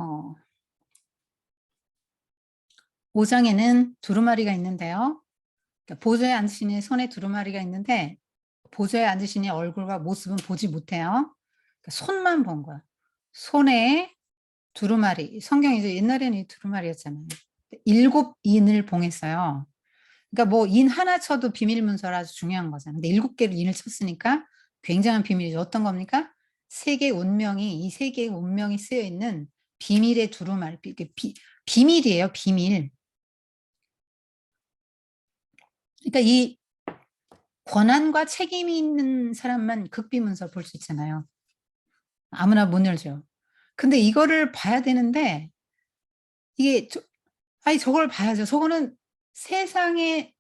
어, 5장에는 두루마리가 있는데요. 그러니까 보좌에 앉으신 이의 손에 두루마리가 있는데 보좌에 앉으신 이의 얼굴과 모습은 보지 못해요. 그러니까 손만 본 거야. 손에 두루마리. 성경이 이제 옛날에는 이 두루마리였잖아요. 7인을 봉했어요. 그러니까 뭐 인 하나 쳐도 비밀 문서라 아주 중요한 거잖아요. 근데 7개를 인을 쳤으니까 굉장한 비밀이죠. 어떤 겁니까? 세계의 운명이, 이 세계의 운명이 쓰여 있는 비밀의 두루마리. 비밀이에요, 비밀. 그러니까 이 권한과 책임이 있는 사람만 극비문서 볼 수 있잖아요. 아무나 못 열죠. 근데 이거를 봐야 되는데 이게 아니 저걸 봐야죠. 저거는 세상에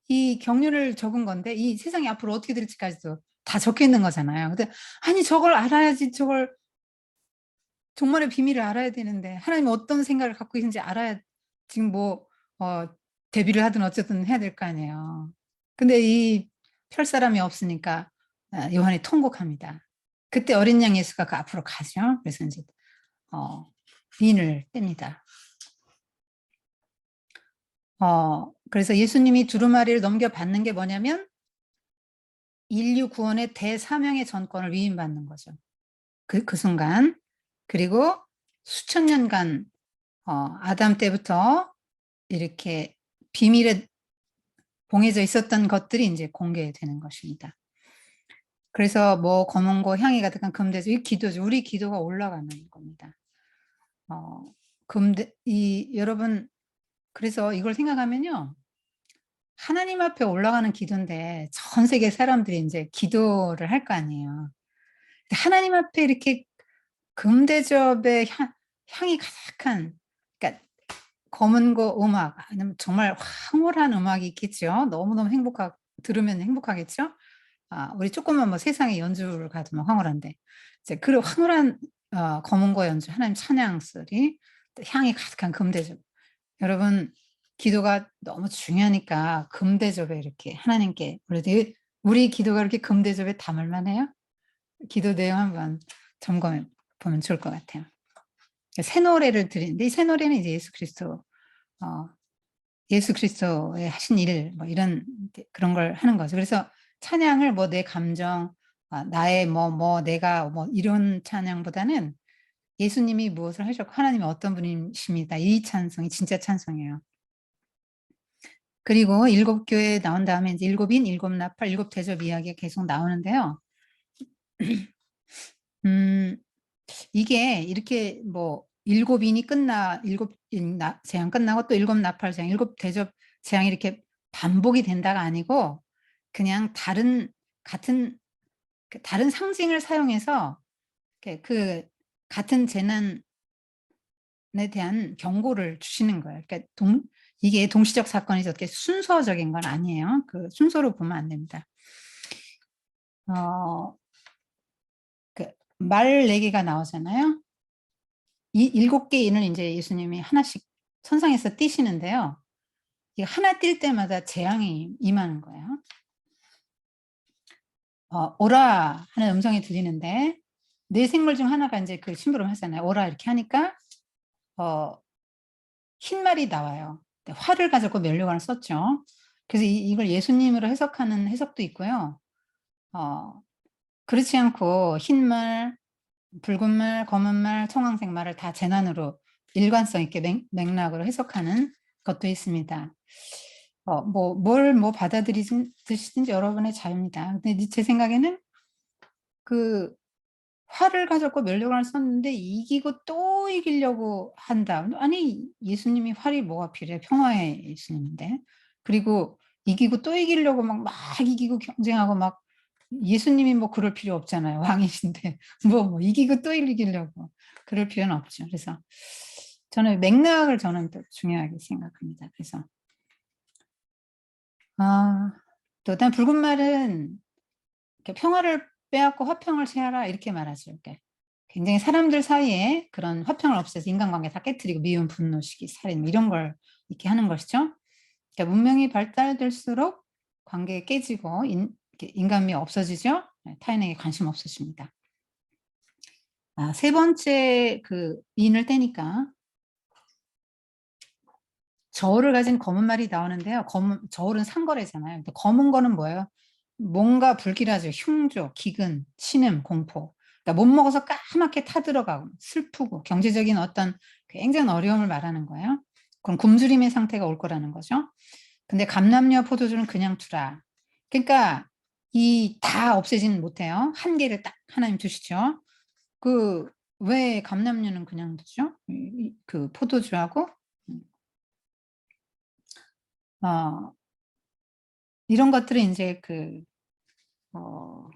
이 경륜을 적은 건데 이 세상이 앞으로 어떻게 될지까지도 다 적혀 있는 거잖아요. 근데 아니 저걸 알아야지. 저걸 종말의 비밀을 알아야 되는데 하나님이 어떤 생각을 갖고 있는지 알아야 지금 뭐 데뷔를 하든 어쨌든 해야 될 거 아니에요. 근데 이 펼 사람이 없으니까 요한이 통곡합니다. 그때 어린 양 예수가 그 앞으로 가죠. 그래서 이제 인을 뗍니다. 그래서 예수님이 두루마리를 넘겨받는 게 뭐냐면 인류 구원의 대사명의 전권을 위임받는 거죠. 그 순간. 그리고 수천 년간 아담 때부터 이렇게 비밀에 봉해져 있었던 것들이 이제 공개되는 것입니다. 그래서 뭐 검은고 향이 가득한 금대죠. 이 기도죠. 우리 기도가 올라가는 겁니다. 여러분, 그래서 이걸 생각하면요. 하나님 앞에 올라가는 기도인데 전 세계 사람들이 이제 기도를 할 거 아니에요. 하나님 앞에 이렇게 금대접의 향이 가득한, 그러니까 검은고 음악, 아니면 정말 황홀한 음악이 있겠죠. 너무너무 들으면 행복하겠죠. 우리 조금만 뭐 세상에 연주를 가도 뭐 황홀한데, 이제 그 황홀한 검은고 연주, 하나님 찬양 소리, 향이 가득한 금대접. 여러분, 기도가 너무 중요하니까 금대접에 이렇게 하나님께, 우리 기도가 이렇게 금대접에 담을 만해요? 기도 내용 한번 점검해 보면 좋을 것 같아요. 새 노래를 드리는데 이 새 노래는 이제 예수 그리스도의 하신 일, 뭐 이런 그런 걸 하는 거죠. 그래서 찬양을 뭐 내 감정, 나의 내가 이런 찬양보다는 예수님이 무엇을 하셨고 하나님이 어떤 분이십니다. 이 찬송이 진짜 찬송이에요. 그리고 7교회 나온 다음에 이제 7인, 7나팔, 7대접 이야기가 계속 나오는데요. 이게 이렇게 뭐 7인이 끝나, 7인 재앙 끝나고 또 7나팔 재앙, 7대접 재앙이 이렇게 반복이 된다가 아니고 그냥 다른 상징을 사용해서 그 같은 재난에 대한 경고를 주시는 거예요. 그러니까 이게 동시적 사건이죠. 어떻게 순서적인 건 아니에요. 그 순서로 보면 안 됩니다. 말 4개가 나오잖아요. 이 7개 인을 이제 예수님이 하나씩 천상에서 띄시는데요. 이 하나 뛸 때마다 재앙이 임하는 거예요. 오라 하는 음성이 들리는데 네 생물 중 하나가 이제 그 심부름 하잖아요. 오라 이렇게 하니까 흰 말이 나와요. 활을 가지고 면류관을 썼죠. 그래서 이걸 예수님으로 해석하는 해석도 있고요. 그렇지 않고 흰 말, 붉은 말, 검은 말, 청황색 말을 다 재난으로 일관성 있게 맥락으로 해석하는 것도 있습니다. 뭘 받아들이시든지 여러분의 자유입니다. 근데 제 생각에는 그 화를 가졌고 면류관을 썼는데 이기고 또 이기려고 한다. 아니 예수님이 활이 뭐가 필요해? 평화의 예수님인데. 그리고 이기고 또 이기려고 막 이기고 경쟁하고 막 예수님이 뭐 그럴 필요 없잖아요. 왕이신데 뭐 이기고 또 이기려고 그럴 필요는 없죠. 그래서 저는 맥락을 또 중요하게 생각합니다. 그래서 또 일단 붉은 말은 평화를 빼앗고 화평을 취하라 이렇게 말하죠. 이렇게 굉장히 사람들 사이에 그런 화평을 없애서 인간관계 다 깨트리고 미움, 분노, 시기, 살인 이런 걸 이렇게 하는 것이죠. 그러니까 문명이 발달될수록 관계 깨지고 인간미 없어지죠. 타인에게 관심 없어집니다. 세 번째 그 인을 떼니까 저울을 가진 검은 말이 나오는데요. 저울은 상거래잖아요. 검은 거는 뭐예요? 뭔가 불길하죠. 흉조, 기근, 신음, 공포. 그러니까 못 먹어서 까맣게 타들어가고 슬프고 경제적인 어떤 굉장한 어려움을 말하는 거예요. 그럼 굶주림의 상태가 올 거라는 거죠. 근데 감람류와 포도주는 그냥 두라. 그러니까 이 다 없애지는 못해요. 한계를 딱 하나님 두시죠. 그 왜 감람류는 그냥 두죠? 그 포도주하고 어, 이런 것들은 이제 그러니까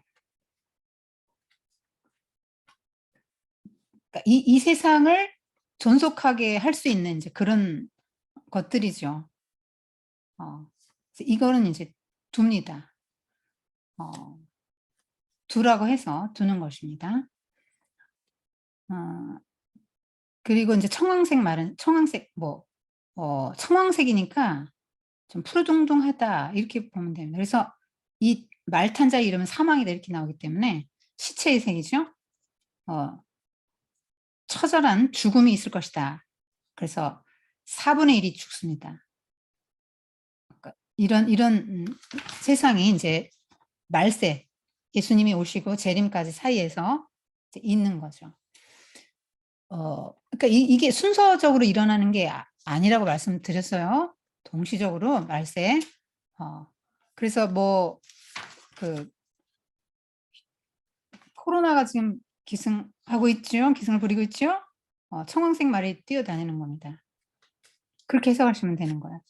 이 세상을 존속하게 할 수 있는 이제 그런 것들이죠. 이거는 이제 둡니다. 두라고 해서 두는 것입니다. 그리고 이제 청황색 말은 청황색 청황색이니까 좀 푸르둥둥하다 이렇게 보면 됩니다. 그래서 이 말탄자 이름은 사망이다 이렇게 나오기 때문에 시체의 색이죠. 처절한 죽음이 있을 것이다. 그래서 4분의 1이 죽습니다. 그러니까 이런 세상이 이제 말세 예수님이 오시고 재림까지 사이에서 있는 거죠. 그러니까 이게 순서적으로 일어나는 게 아니라고 말씀드렸어요. 동시적으로 말세. 그래서 코로나가 지금 기승하고 있죠. 기승을 부리고 있죠. 청황색 말이 뛰어다니는 겁니다. 그렇게 해석하시면 되는 거예요.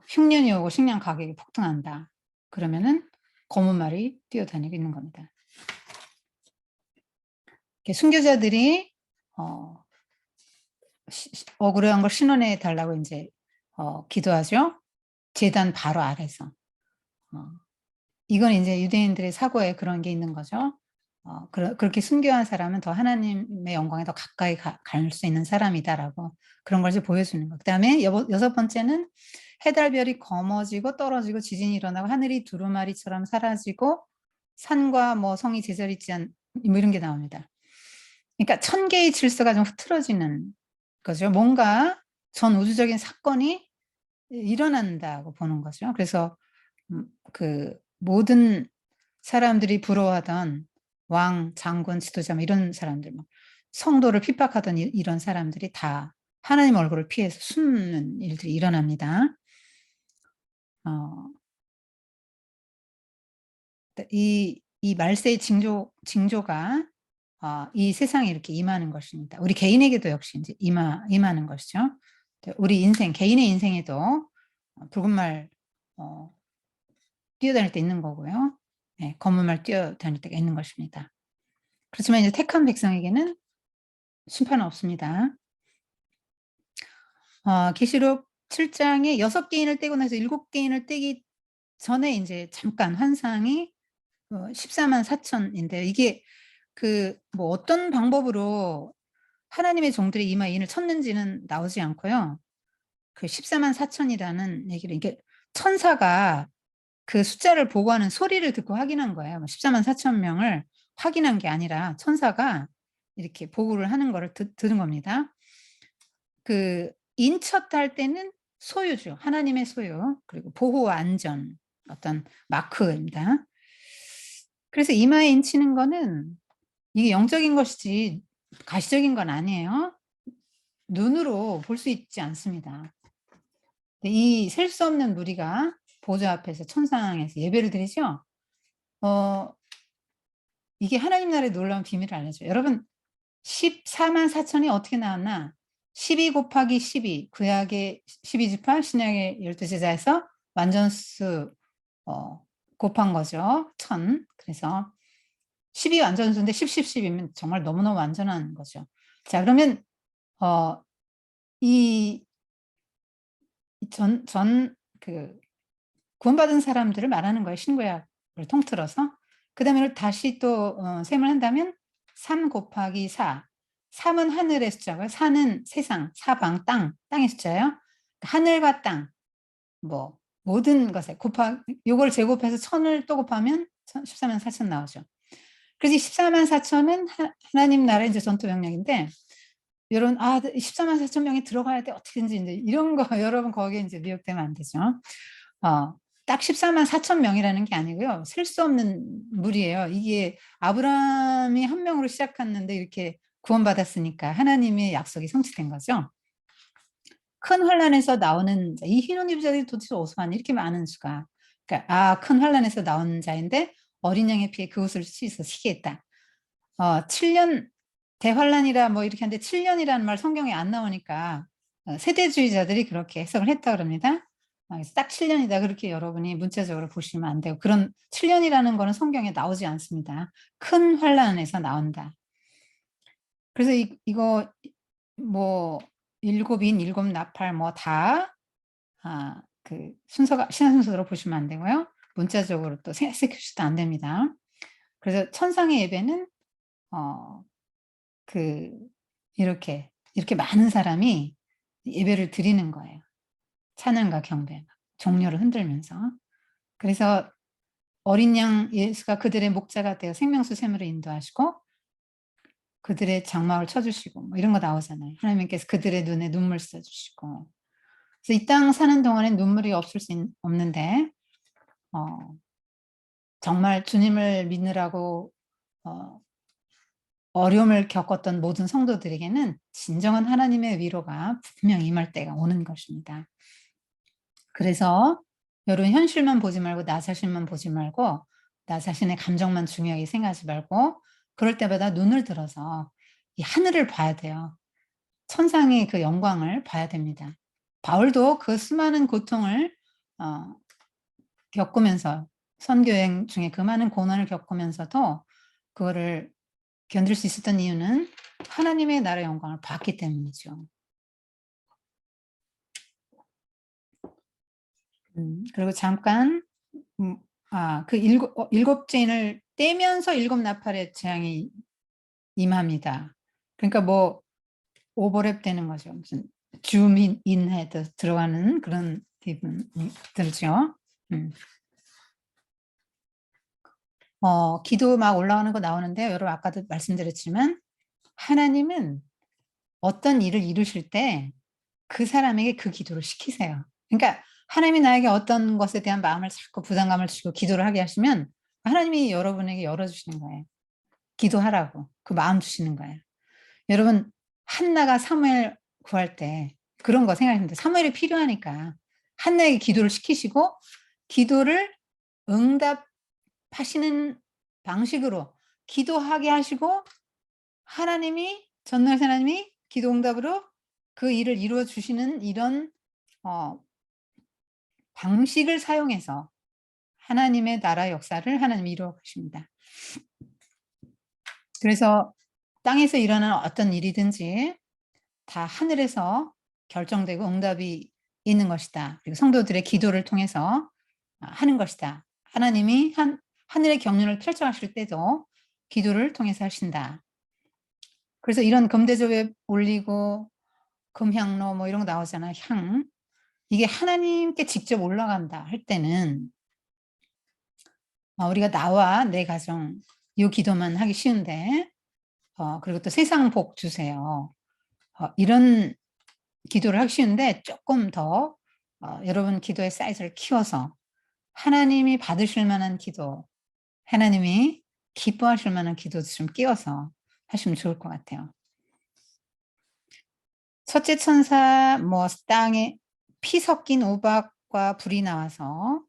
흉년이 오고 식량 가격이 폭등한다. 그러면은 검은 말이 뛰어다니고 있는 겁니다. 순교자들이 억울한 걸 신원해 달라고 이제 기도하죠. 제단 바로 아래서. 이건 이제 유대인들의 사고에 그런 게 있는 거죠. 그렇게 순교한 사람은 더 하나님의 영광에 더 가까이 갈 수 있는 사람이다라고 그런 걸 보여주는 거. 그다음에 여섯 번째는 해달별이 검어지고 떨어지고 지진이 일어나고 하늘이 두루마리처럼 사라지고 산과 성이 제자리지 않 이런 게 나옵니다. 그러니까 천개의 질서가 좀 흐트러지는 거죠. 뭔가 전 우주적인 사건이 일어난다고 보는 거죠. 그래서 모든 사람들이 부러워하던 왕, 장군, 지도자 이런 사람들, 성도를 핍박하던 이런 사람들이 다 하나님 얼굴을 피해서 숨는 일들이 일어납니다. 이 말세의 징조가 이 세상에 이렇게 임하는 것입니다. 우리 개인에게도 역시 이제 임하는 것이죠. 우리 인생, 개인의 인생에도 붉은 말 뛰어다닐 때 있는 거고요. 네, 검은 말 뛰어다닐 때가 있는 것입니다. 그렇지만 이제 택한 백성에게는 심판은 없습니다. 계시록 7장에 6개인을 떼고 나서 7개인을 떼기 전에 이제 잠깐 환상이 14만 4천인데 이게 어떤 방법으로 하나님의 종들이 이마에 인을 쳤는지는 나오지 않고요. 14만 4천이라는 얘기를 이게 천사가 그 숫자를 보고하는 소리를 듣고 확인한 거예요. 14만 4천 명을 확인한 게 아니라 천사가 이렇게 보고를 하는 거를 들은 겁니다. 인쳤다 할 때는 소유죠. 하나님의 소유. 그리고 보호와 안전. 어떤 마크입니다. 그래서 이마에 인치는 거는 이게 영적인 것이지 가시적인 건 아니에요. 눈으로 볼 수 있지 않습니다. 이 셀 수 없는 무리가 보좌 앞에서 천상에서 예배를 드리죠. 이게 하나님 나라의 놀라운 비밀을 알려줘요. 여러분 14만 4천이 어떻게 나왔나? 12 곱하기 12 구약의 12지파 신약의 12제자에서 완전수 곱한 거죠. 1000. 그래서 12 완전수인데 10, 10, 10이면 정말 너무너무 완전한 거죠. 자, 그러면 이 구원받은 사람들을 말하는 거예요. 신구약을 통틀어서. 그 다음에 다시 또 셈을 한다면 3 곱하기 4. 3은 하늘의 숫자고요. 4는 세상, 사방, 땅의 숫자예요. 하늘과 땅, 모든 것에 요걸 제곱해서 1000을 또 곱하면 14만 4천 나오죠. 그래서 14만 4천은 하나님 나라 이제 전투 병력인데 이런 14만 4천 명이 들어가야 돼 어떻게든지 이제 이런 거 여러분 거기에 이제 미혹되면 안 되죠. 딱 14만 4천 명이라는 게 아니고요. 셀 수 없는 무리예요. 이게 아브라함이 한 명으로 시작했는데 이렇게 구원받았으니까 하나님의 약속이 성취된 거죠. 큰 환란에서 나오는 자, 이 흰옷 입은 자들이 도대체 어디서 왔니? 이렇게 많은 수가. 그러니까 큰 환란에서 나온 자인데 어린 양의 피에 그 옷을 씻어 시게 했다. 7년 대환란이라 뭐 이렇게 하는데 7년이라는 말 성경에 안 나오니까 세대주의자들이 그렇게 해석을 했다 그럽니다. 그래서 딱 7년이다 그렇게 여러분이 문자적으로 보시면 안 되고 그런 7년이라는 거는 성경에 나오지 않습니다. 큰 환란에서 나온다. 그래서 이거 뭐 일곱인, 일곱 나팔 뭐 다 그 순서가 시간 순서대로 보시면 안 되고요. 문자적으로 또 해석해주셔도 안 됩니다. 그래서 천상의 예배는 이렇게 많은 사람이 예배를 드리는 거예요. 찬양과 경배, 종려를 흔들면서. 그래서 어린 양 예수가 그들의 목자가 되어 생명수 샘으로 인도하시고 그들의 장막을 쳐주시고 뭐 이런 거 나오잖아요. 하나님께서 그들의 눈에 눈물 써주시고. 그래서 이 땅 사는 동안엔 눈물이 없을 수 없는데 정말 주님을 믿느라고 어려움을 겪었던 모든 성도들에게는 진정한 하나님의 위로가 분명히 임할 때가 오는 것입니다. 그래서 여러분 현실만 보지 말고 나 자신만 보지 말고 나 자신의 감정만 중요하게 생각하지 말고 그럴 때마다 눈을 들어서 이 하늘을 봐야 돼요. 천상의 그 영광을 봐야 됩니다. 바울도 그 수많은 고통을 겪으면서 선교여행 중에 그 많은 고난을 겪으면서도 그거를 견딜 수 있었던 이유는 하나님의 나라의 영광을 봤기 때문이죠. 그리고 잠깐 그 일곱 죄인을 떼면서 일곱 나팔의 재앙이 임합니다. 그러니까 뭐 오버랩 되는 거죠. 무슨 줌인에 들어가는 그런 기분들죠. 기도 막 올라오는 거 나오는데 여러분 아까도 말씀드렸지만 하나님은 어떤 일을 이루실 때 그 사람에게 그 기도를 시키세요. 그러니까 하나님이 나에게 어떤 것에 대한 마음을 자꾸 부담감을 주시고 기도를 하게 하시면 하나님이 여러분에게 열어주시는 거예요. 기도하라고 그 마음 주시는 거예요. 여러분 한나가 사무엘 구할 때 그런 거 생각했는데 사무엘이 필요하니까 한나에게 기도를 시키시고 기도를 응답하시는 방식으로 기도하게 하시고 하나님이 전능하신 하나님이 기도 응답으로 그 일을 이루어 주시는 이런 방식을 사용해서 하나님의 나라 역사를 하나님이 이루어 가십니다. 그래서 땅에서 일어나는 어떤 일이든지 다 하늘에서 결정되고 응답이 있는 것이다. 그리고 성도들의 기도를 통해서 하는 것이다. 하나님이 하늘의 경륜을 펼쳐가실 때도 기도를 통해서 하신다. 그래서 이런 금대접에 올리고 금향로 뭐 이런 거 나오잖아요. 향. 이게 하나님께 직접 올라간다 할 때는 우리가 나와 내 가정 이 기도만 하기 쉬운데 그리고 또 세상 복 주세요. 이런 기도를 하기 쉬운데 조금 더 여러분 기도의 사이즈를 키워서 하나님이 받으실 만한 기도, 하나님이 기뻐하실 만한 기도 좀 끼워서 하시면 좋을 것 같아요. 첫째 천사 뭐 땅에 피 섞인 우박과 불이 나와서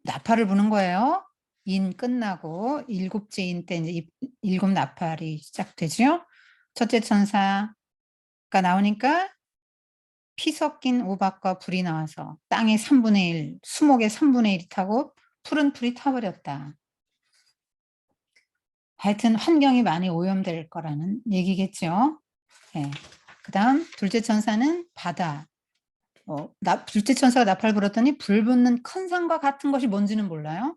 나팔을 부는 거예요. 인 끝나고 일곱째 인 때 이제 일곱 나팔이 시작되죠. 첫째 천사가 나오니까 피 섞인 우박과 불이 나와서 땅의 3분의 1, 수목의 3분의 1이 타고 푸른 풀이 타버렸다. 하여튼 환경이 많이 오염될 거라는 얘기겠죠. 네. 그 다음 둘째 천사는 바다. 둘째 천사가 나팔 불었더니 불 붙는 큰 산과 같은 것이 뭔지는 몰라요.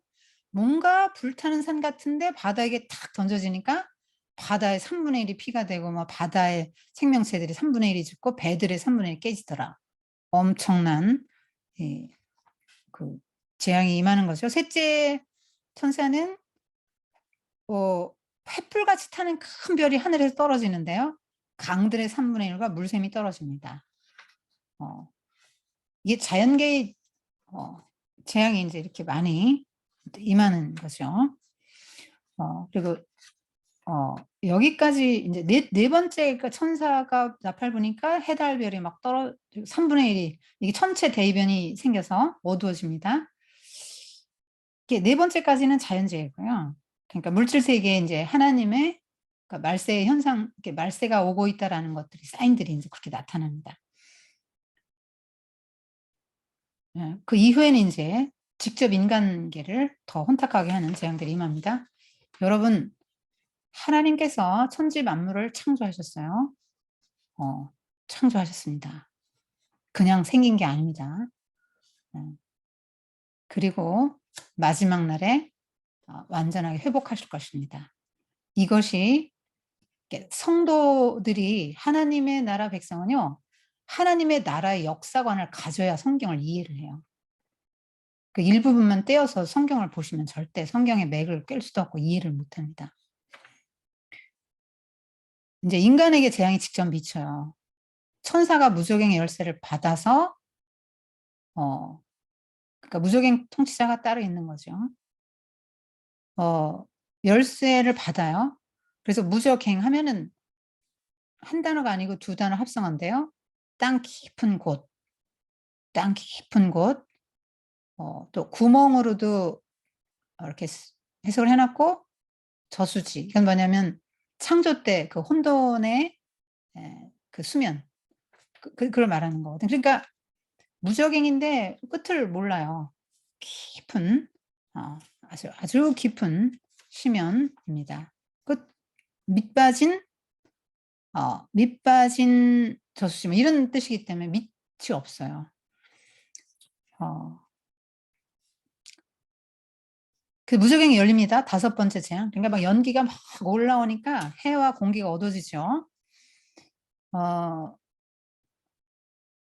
뭔가 불타는 산 같은데 바다에 탁 던져지니까 바다의 3분의 1이 피가 되고 뭐 바다의 생명체들이 3분의 1이 죽고 배들의 3분의 1이 깨지더라. 엄청난 그 재앙이 임하는 거죠. 셋째 천사는 횃불같이 타는 큰 별이 하늘에서 떨어지는데요. 강들의 3분의 1과 물샘이 떨어집니다. 이게 자연계의 재앙이 이제 이렇게 많이 임하는 거죠. 그리고 여기까지 이제 네 번째, 그러니까 천사가 나팔 부니까 해달별이 막 3분의 1이 이게 천체 대이변이 생겨서 어두워집니다. 이게 네 번째까지는 자연재해고요. 그러니까 물질 세계에 이제 하나님의 그러니까 말세의 현상, 이렇게 말세가 오고 있다라는 것들이 사인들이 이제 그렇게 나타납니다. 그 이후에는 이제 직접 인간계를 더 혼탁하게 하는 재앙들이 임합니다. 여러분, 하나님께서 천지 만물을 창조하셨어요. 창조하셨습니다. 그냥 생긴 게 아닙니다. 그리고 마지막 날에 완전하게 회복하실 것입니다. 이것이 성도들이 하나님의 나라 백성은요, 하나님의 나라의 역사관을 가져야 성경을 이해를 해요. 그 일부분만 떼어서 성경을 보시면 절대 성경의 맥을 깰 수도 없고 이해를 못합니다. 이제 인간에게 재앙이 직접 미쳐요. 천사가 무적행의 열쇠를 받아서 그러니까 무적행 통치자가 따로 있는 거죠. 열쇠를 받아요. 그래서 무적행 하면은 한 단어가 아니고 두 단어 합성한데요. 땅 깊은 곳, 땅 깊은 곳, 또 구멍으로도 이렇게 해석을 해놨고 저수지. 이건 뭐냐면 창조 때 그 혼돈의 그 수면, 그걸 말하는 거거든. 그러니까 무적행인데 끝을 몰라요. 깊은 아주 깊은 심연입니다. 끝 밑빠진 밑빠진 저수지 뭐 이런 뜻이기 때문에 밑이 없어요. 그 무적행이 열립니다. 5번째 재앙. 그러니까 막 연기가 막 올라오니까 해와 공기가 어두워지죠.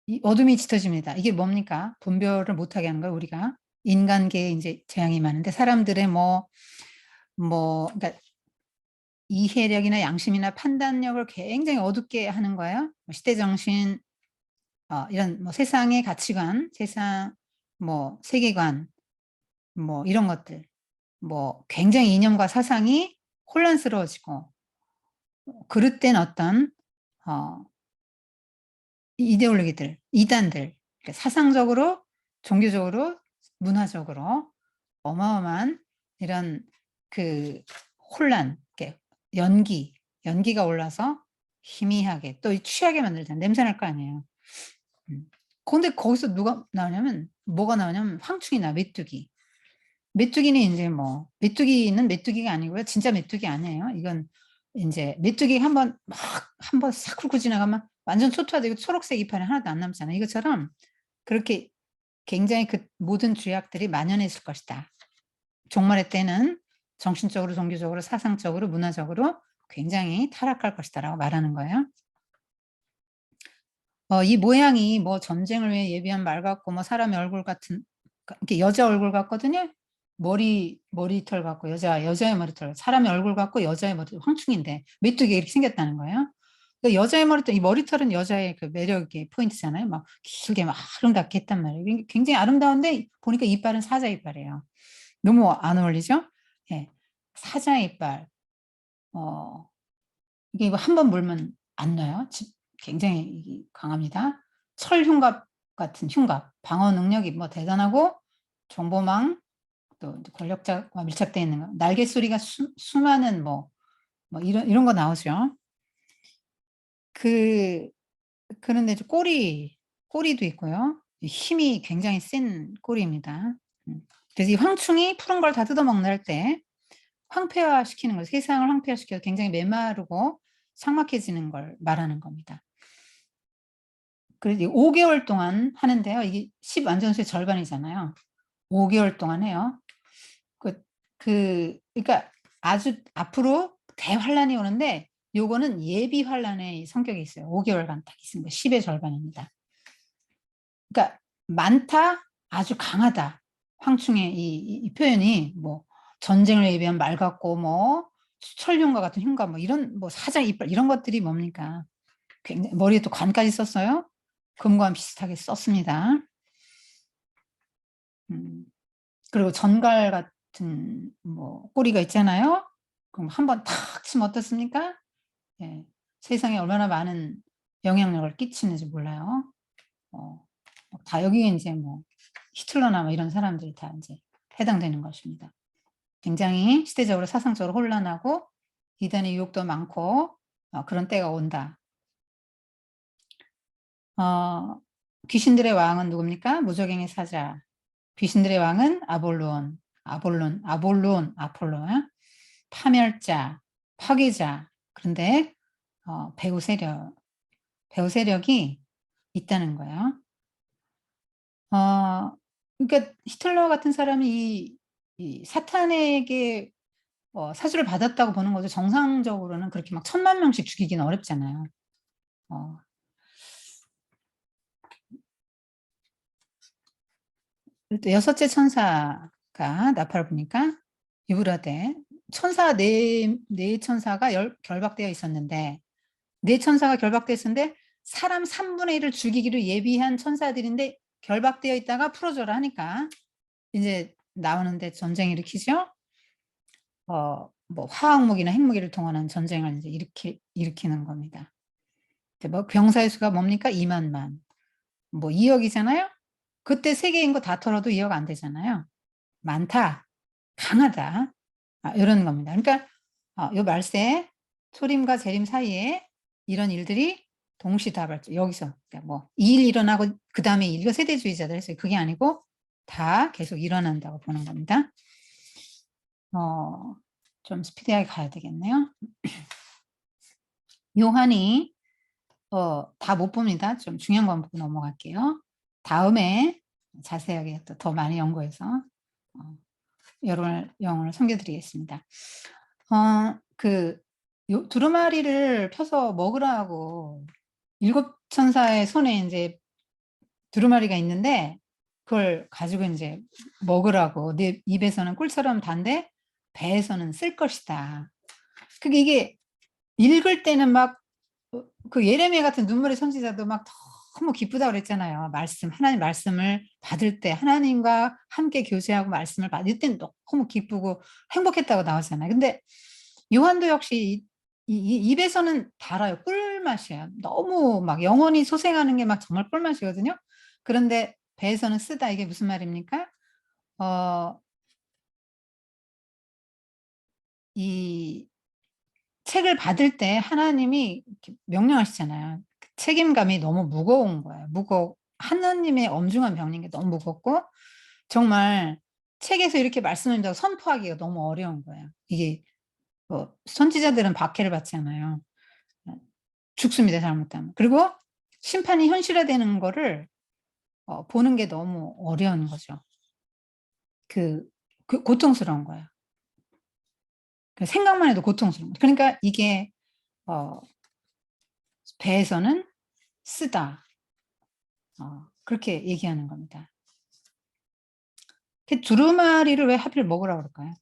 이 어둠이 짙어집니다. 이게 뭡니까? 분별을 못하게 하는 거예요, 우리가. 인간계에 이제 재앙이 많은데 사람들의 그러니까 이해력이나 양심이나 판단력을 굉장히 어둡게 하는 거예요. 시대정신, 이런 세상의 가치관, 세상 세계관, 이런 것들, 굉장히 이념과 사상이 혼란스러워지고 그릇된 어떤 이데올로기들, 이단들, 그러니까 사상적으로, 종교적으로, 문화적으로 어마어마한 이런 그 혼란, 연기가 올라서 희미하게 또 취하게 만들잖아요. 냄새 날 거 아니에요. 근데 거기서 뭐가 나오냐면 황충이나 메뚜기. 메뚜기는 이제 메뚜기는 메뚜기가 아니고요. 진짜 메뚜기 아니에요. 이건 이제 메뚜기 한번 싹 훑고 지나가면 완전 초토화되고 초록색 이파리 하나도 안 남잖아요. 이것처럼 그렇게 굉장히 그 모든 죄악들이 만연했을 것이다. 종말의 때는 정신적으로, 종교적으로, 사상적으로, 문화적으로 굉장히 타락할 것이다라고 말하는 거예요. 이 모양이 전쟁을 위해 예비한 말 같고 사람의 얼굴 같은 이렇게 여자 얼굴 같거든요. 머리털 같고 여자의 머리털, 사람의 얼굴 같고 여자의 머리털, 황충인데 메뚜기가 이렇게 생겼다는 거예요. 그러니까 여자의 머리털, 이 머리털은 여자의 그 매력의 포인트잖아요. 막 길게 막 아름답게 했단 말이에요. 굉장히 아름다운데 보니까 이빨은 사자 이빨이에요. 너무 안 어울리죠? 예. 사자 이빨. 이게 한 번 물면 안 나요. 굉장히 강합니다. 철흉갑 같은 흉갑. 방어 능력이 대단하고 정보망 또 권력자와 밀착되어 있는 거. 날개 소리가 수많은 이런 거 나오죠. 그런데 꼬리도 있고요. 힘이 굉장히 센 꼬리입니다. 그래서 이 황충이 푸른 걸 다 뜯어먹는 때 황폐화시키는 걸, 세상을 황폐화시켜서 굉장히 메마르고 삭막해지는 걸 말하는 겁니다. 그래서 5개월 동안 하는데요. 이게 10완전수의 절반이잖아요. 5개월 동안 해요. 그러니까 아주 앞으로 대환란이 오는데 요거는 예비 환란의 성격이 있어요. 5개월간 딱 있습니다. 10의 절반입니다. 그러니까 많다, 아주 강하다. 황충의 이 표현이 전쟁을 예비한 말 같고 수철용과 같은 흉과 뭐 이런 뭐 사자 이빨 이런 것들이 뭡니까? 굉장히 머리에 또 관까지 썼어요. 금관 비슷하게 썼습니다. 그리고 전갈 같은 뭐 꼬리가 있잖아요. 그럼 한번 탁 치면 어떻습니까? 예. 세상에 얼마나 많은 영향력을 끼치는지 몰라요. 다 여기에 인제 뭐 히틀러나 뭐 이런 사람들이 다 인제 해당되는 것입니다. 굉장히 시대적으로 사상적으로 혼란하고 이단의 유혹도 많고 그런 때가 온다. 어 귀신들의 왕은 누굽니까? 무적행의 사자. 귀신들의 왕은 아폴론, 파멸자, 파괴자. 그런데 배후 세력이 있다는 거예요. 그러니까 히틀러 같은 사람이 이 사탄에게 사주를 받았다고 보는 거죠. 정상적으로는 그렇게 막 1,000,000 명씩 죽이기는 어렵잖아요. 어 또 여섯째 천사가 나팔을 부니까 유브라데 천사 네 천사가 결박되어 있었는데 네 천사가 결박되어 있었는데 사람 3분의 1을 죽이기로 예비한 천사들인데 결박되어 있다가 풀어 줘라 하니까 인제 나오는데 전쟁 일으키죠. 뭐 화학무기나 핵무기를 동원한 전쟁을 인제 일으키는 겁니다. 근데 뭐 병사의 수가 뭡니까? 20,000,000. 뭐 2억 이잖아요. 그때 세계 인구 다 털어도 2억 안 되잖아요. 많다. 강하다. 요런 겁니다. 그러니까 요 말세 소림과 재림 사이에 이런 일들이 동시다발적 여기서 그러니까 뭐 이 일 일어나고 그다음에 일 이거 세대주의자들 했어요. 그게 아니고 다 계속 일어난다고 보는 겁니다. 좀 스피디하게 가야 되겠네요. 요한이 다 못 봅니다. 좀 중요한 건 보고 넘어갈게요. 다음에 자세하게 또 더 많이 연구해서 어 영어를 섬겨 드리겠습니다. 그 요 두루마리를 펴서 먹으라고 일곱 천사의 손에 인제 두루마리가 있는데 그걸 가지고 인제 먹으라고 "네 입에서는 꿀처럼 단데 배에서는 쓸 것이다." 그게 이게 읽을 때는 막 그 예레미야 같은 눈물의 선지자도 막 너무 기쁘다고 그랬잖아요. 하나님 말씀을 받을 때 하나님과 함께 교제하고 말씀을 받을 땐 너무 기쁘고 행복했다고 나오잖아요. 근데 요한도 역시 입에서는 달아요. 꿀맛이에요. 너무 막 영혼이 소생하는 게 막 정말 꿀맛이거든요. 그런데 배에서는 쓰다 이게 무슨 말입니까? 어 이 책을 받을 때 하나님이 이렇게 명령하시잖아요. 그 책임감이 너무 무거운 거예요. 하나님의 엄중한 명령이 너무 무겁고 정말 책에서 이렇게 말씀드린다고 선포하기가 너무 어려운 거예요. 이게 선지자들은 박해를 받잖아요. 어 죽습니다 잘못하면. 그리고 심판이 현실화되는 거를 보는 게 너무 어려운 거죠. 그 고통스러운 거예요. 그 생각만 해도 고통스러운 거예요. 그러니까 이게 어 '배에서는 쓰다.' 그렇게 얘기하는 겁니다. 그 두루마리를 왜 하필 먹으라고 그럴까요?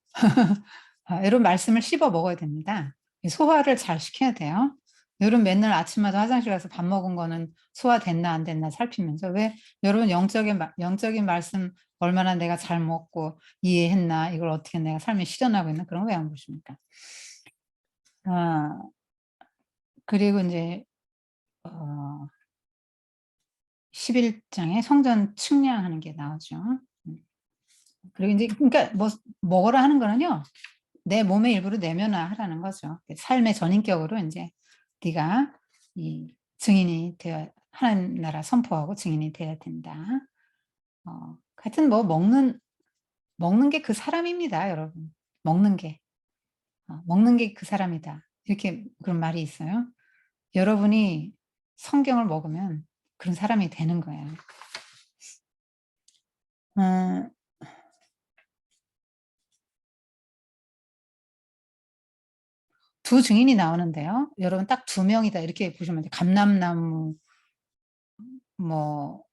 요런 말씀을 씹어 먹어야 됩니다. 소화를 잘 시켜야 돼요. 여러분 맨날 아침마다 화장실 가서 밥 먹은 거는 소화됐나 안 됐나 살피면서 왜 여러분 영적인 말씀 얼마나 내가 잘 먹고 이해했나 이걸 어떻게 내가 삶에 실현하고 있나 그런 거 왜 안 보십니까? 아 그리고 인제 어 11 장에 성전 측량하는 게 나오죠. 음. 그리고 인제 그러니까 뭐 먹으라 하는 거는요. 내 몸의 일부를 내면화하라는 거죠. 그 삶의 전인격으로 인제 네가 이 증인이 되어 하나님 나라 선포하고 증인이 돼야 된다. 하여튼 뭐 먹는 게 그 사람입니다, 여러분. 먹는 게. 먹는 게 그 사람이다. 이렇게 그런 말이 있어요. 여러분이 성경을 먹으면 그런 사람이 되는 거예요. 어 두 증인이 나오는데요. 여러분 딱 두 명이다 이렇게 보시면 돼요. 감람나무 뭐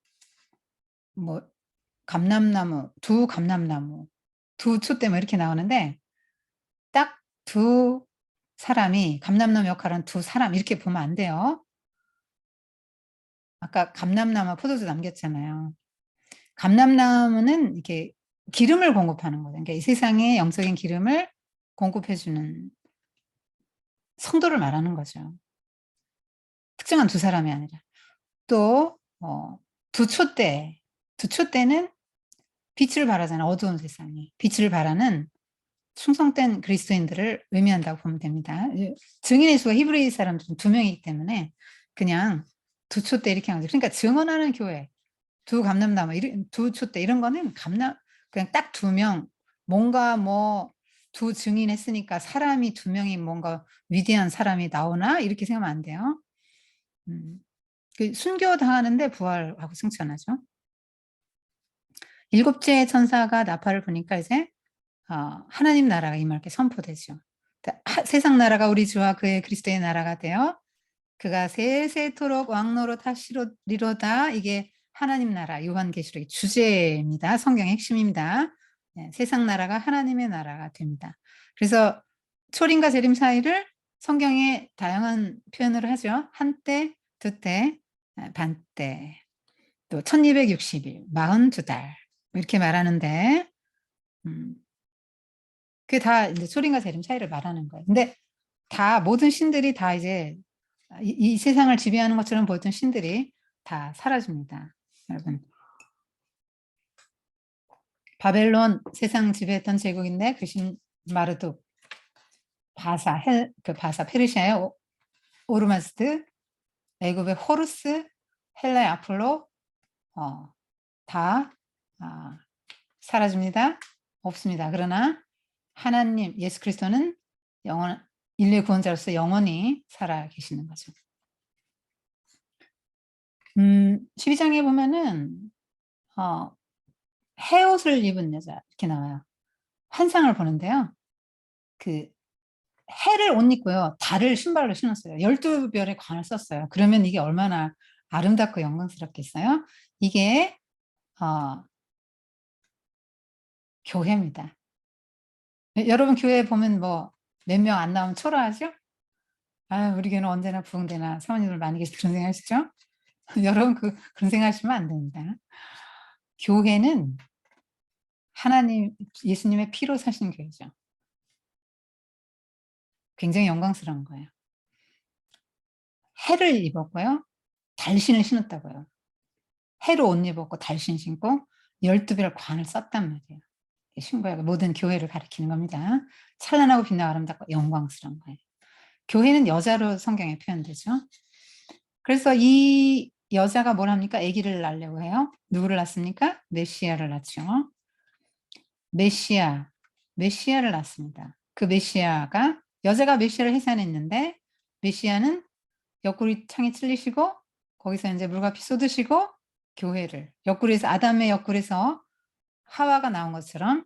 뭐 감람나무, 두 숫대뭐 이렇게 나오는데 딱 두 사람이 감람나무 역할은 두 사람 이렇게 보면 안 돼요. 아까 감람나무 포도주 남겼잖아요. 감람나무는 이렇게 기름을 공급하는 거죠. 그러니까 이 세상에 영적인 기름을 공급해주는 성도를 말하는 거죠. 특정한 두 사람이 아니라. 또 두초대는 빛을 발하잖아요. 어두운 세상에. 빛을 발하는 충성된 그리스도인들을 의미한다고 보면 됩니다. 증인의 수가 히브리 사람들은 2명이기 때문에 그냥 두초대 이렇게 하는 거죠. 그러니까 증언하는 교회, 두 감람나무, 두초대 이런 거는 그냥 딱 2명, 뭔가 두 증인 했으니까 사람이 2명이 뭔가 위대한 사람이 나오나 이렇게 생각하면 안 돼요. 순교 당하는데 부활하고 승천하죠. 7째 천사가 나팔을 부니까 이제 하나님 나라가 임하게 선포되죠. 세상 나라가 우리 주와 그의 그리스도의 나라가 되어 그가 세세토록 왕노릇 하시리로다. 이게 하나님 나라 요한계시록의 주제입니다. 성경의 핵심입니다. 네, 세상 나라가 하나님의 나라가 됩니다. 그래서 초림과 재림 사이를 성경에 다양한 표현을 하죠. 한때, 두때, 반때, 또 1260일, 42달 이렇게 말하는데 그게 다 이제 초림과 재림 사이를 말하는 거예요. 근데 다 모든 신들이 다 이제 이 세상을 지배하는 것처럼 보였던 신들이 다 사라집니다. 여러분. 바벨론 세상 지배했던 제국인데 그 신 마르둑, 바사 페르시아의 오르마스드, 애굽의 호루스, 헬라의 아폴로 다 사라집니다. 없습니다. 그러나 하나님 예수 그리스도는 인류의 구원자로서 영원히 살아 계시는 거죠. 12장에 보면은 헤옷을 입은 여자 이렇게 나와요. 환상을 보는데요. 그 해를 옷 입고요. 달을 신발로 신었어요. 12별의 관을 썼어요. 그러면 이게 얼마나 아름답고 영광스럽겠어요? 이게 교회입니다. 여러분 교회에 보면 몇 명 안 나오면 초라하죠? 우리 교회는 언제나 부흥되나 사모님들 많이 계시죠? 그런 생각하시죠? 여러분 그런 생각하시면 안 됩니다. 교회는 하나님 예수님의 피로 사신 교회죠. 굉장히 영광스러운 거예요. 해를 입었고요. 달신을 신었다고요. 해로 옷 입었고 달신 신고 12별 관을 썼단 말이에요. 신고야 모든 교회를 가리키는 겁니다. 찬란하고 빛나고 아름답고 영광스러운 거예요. 교회는 여자로 성경에 표현되죠. 그래서 이 여자가 뭘 합니까? 아기를 낳으려고 해요. 누구를 낳습니까? 메시아를 낳죠. 메시아를 낳습니다. 그 메시아가 여자가 메시아를 해산했는데 메시아는 옆구리 창에 찔리시고 거기서 이제 물과 피 쏟으시고 교회를 옆구리에서 아담의 옆구리에서 하와가 나온 것처럼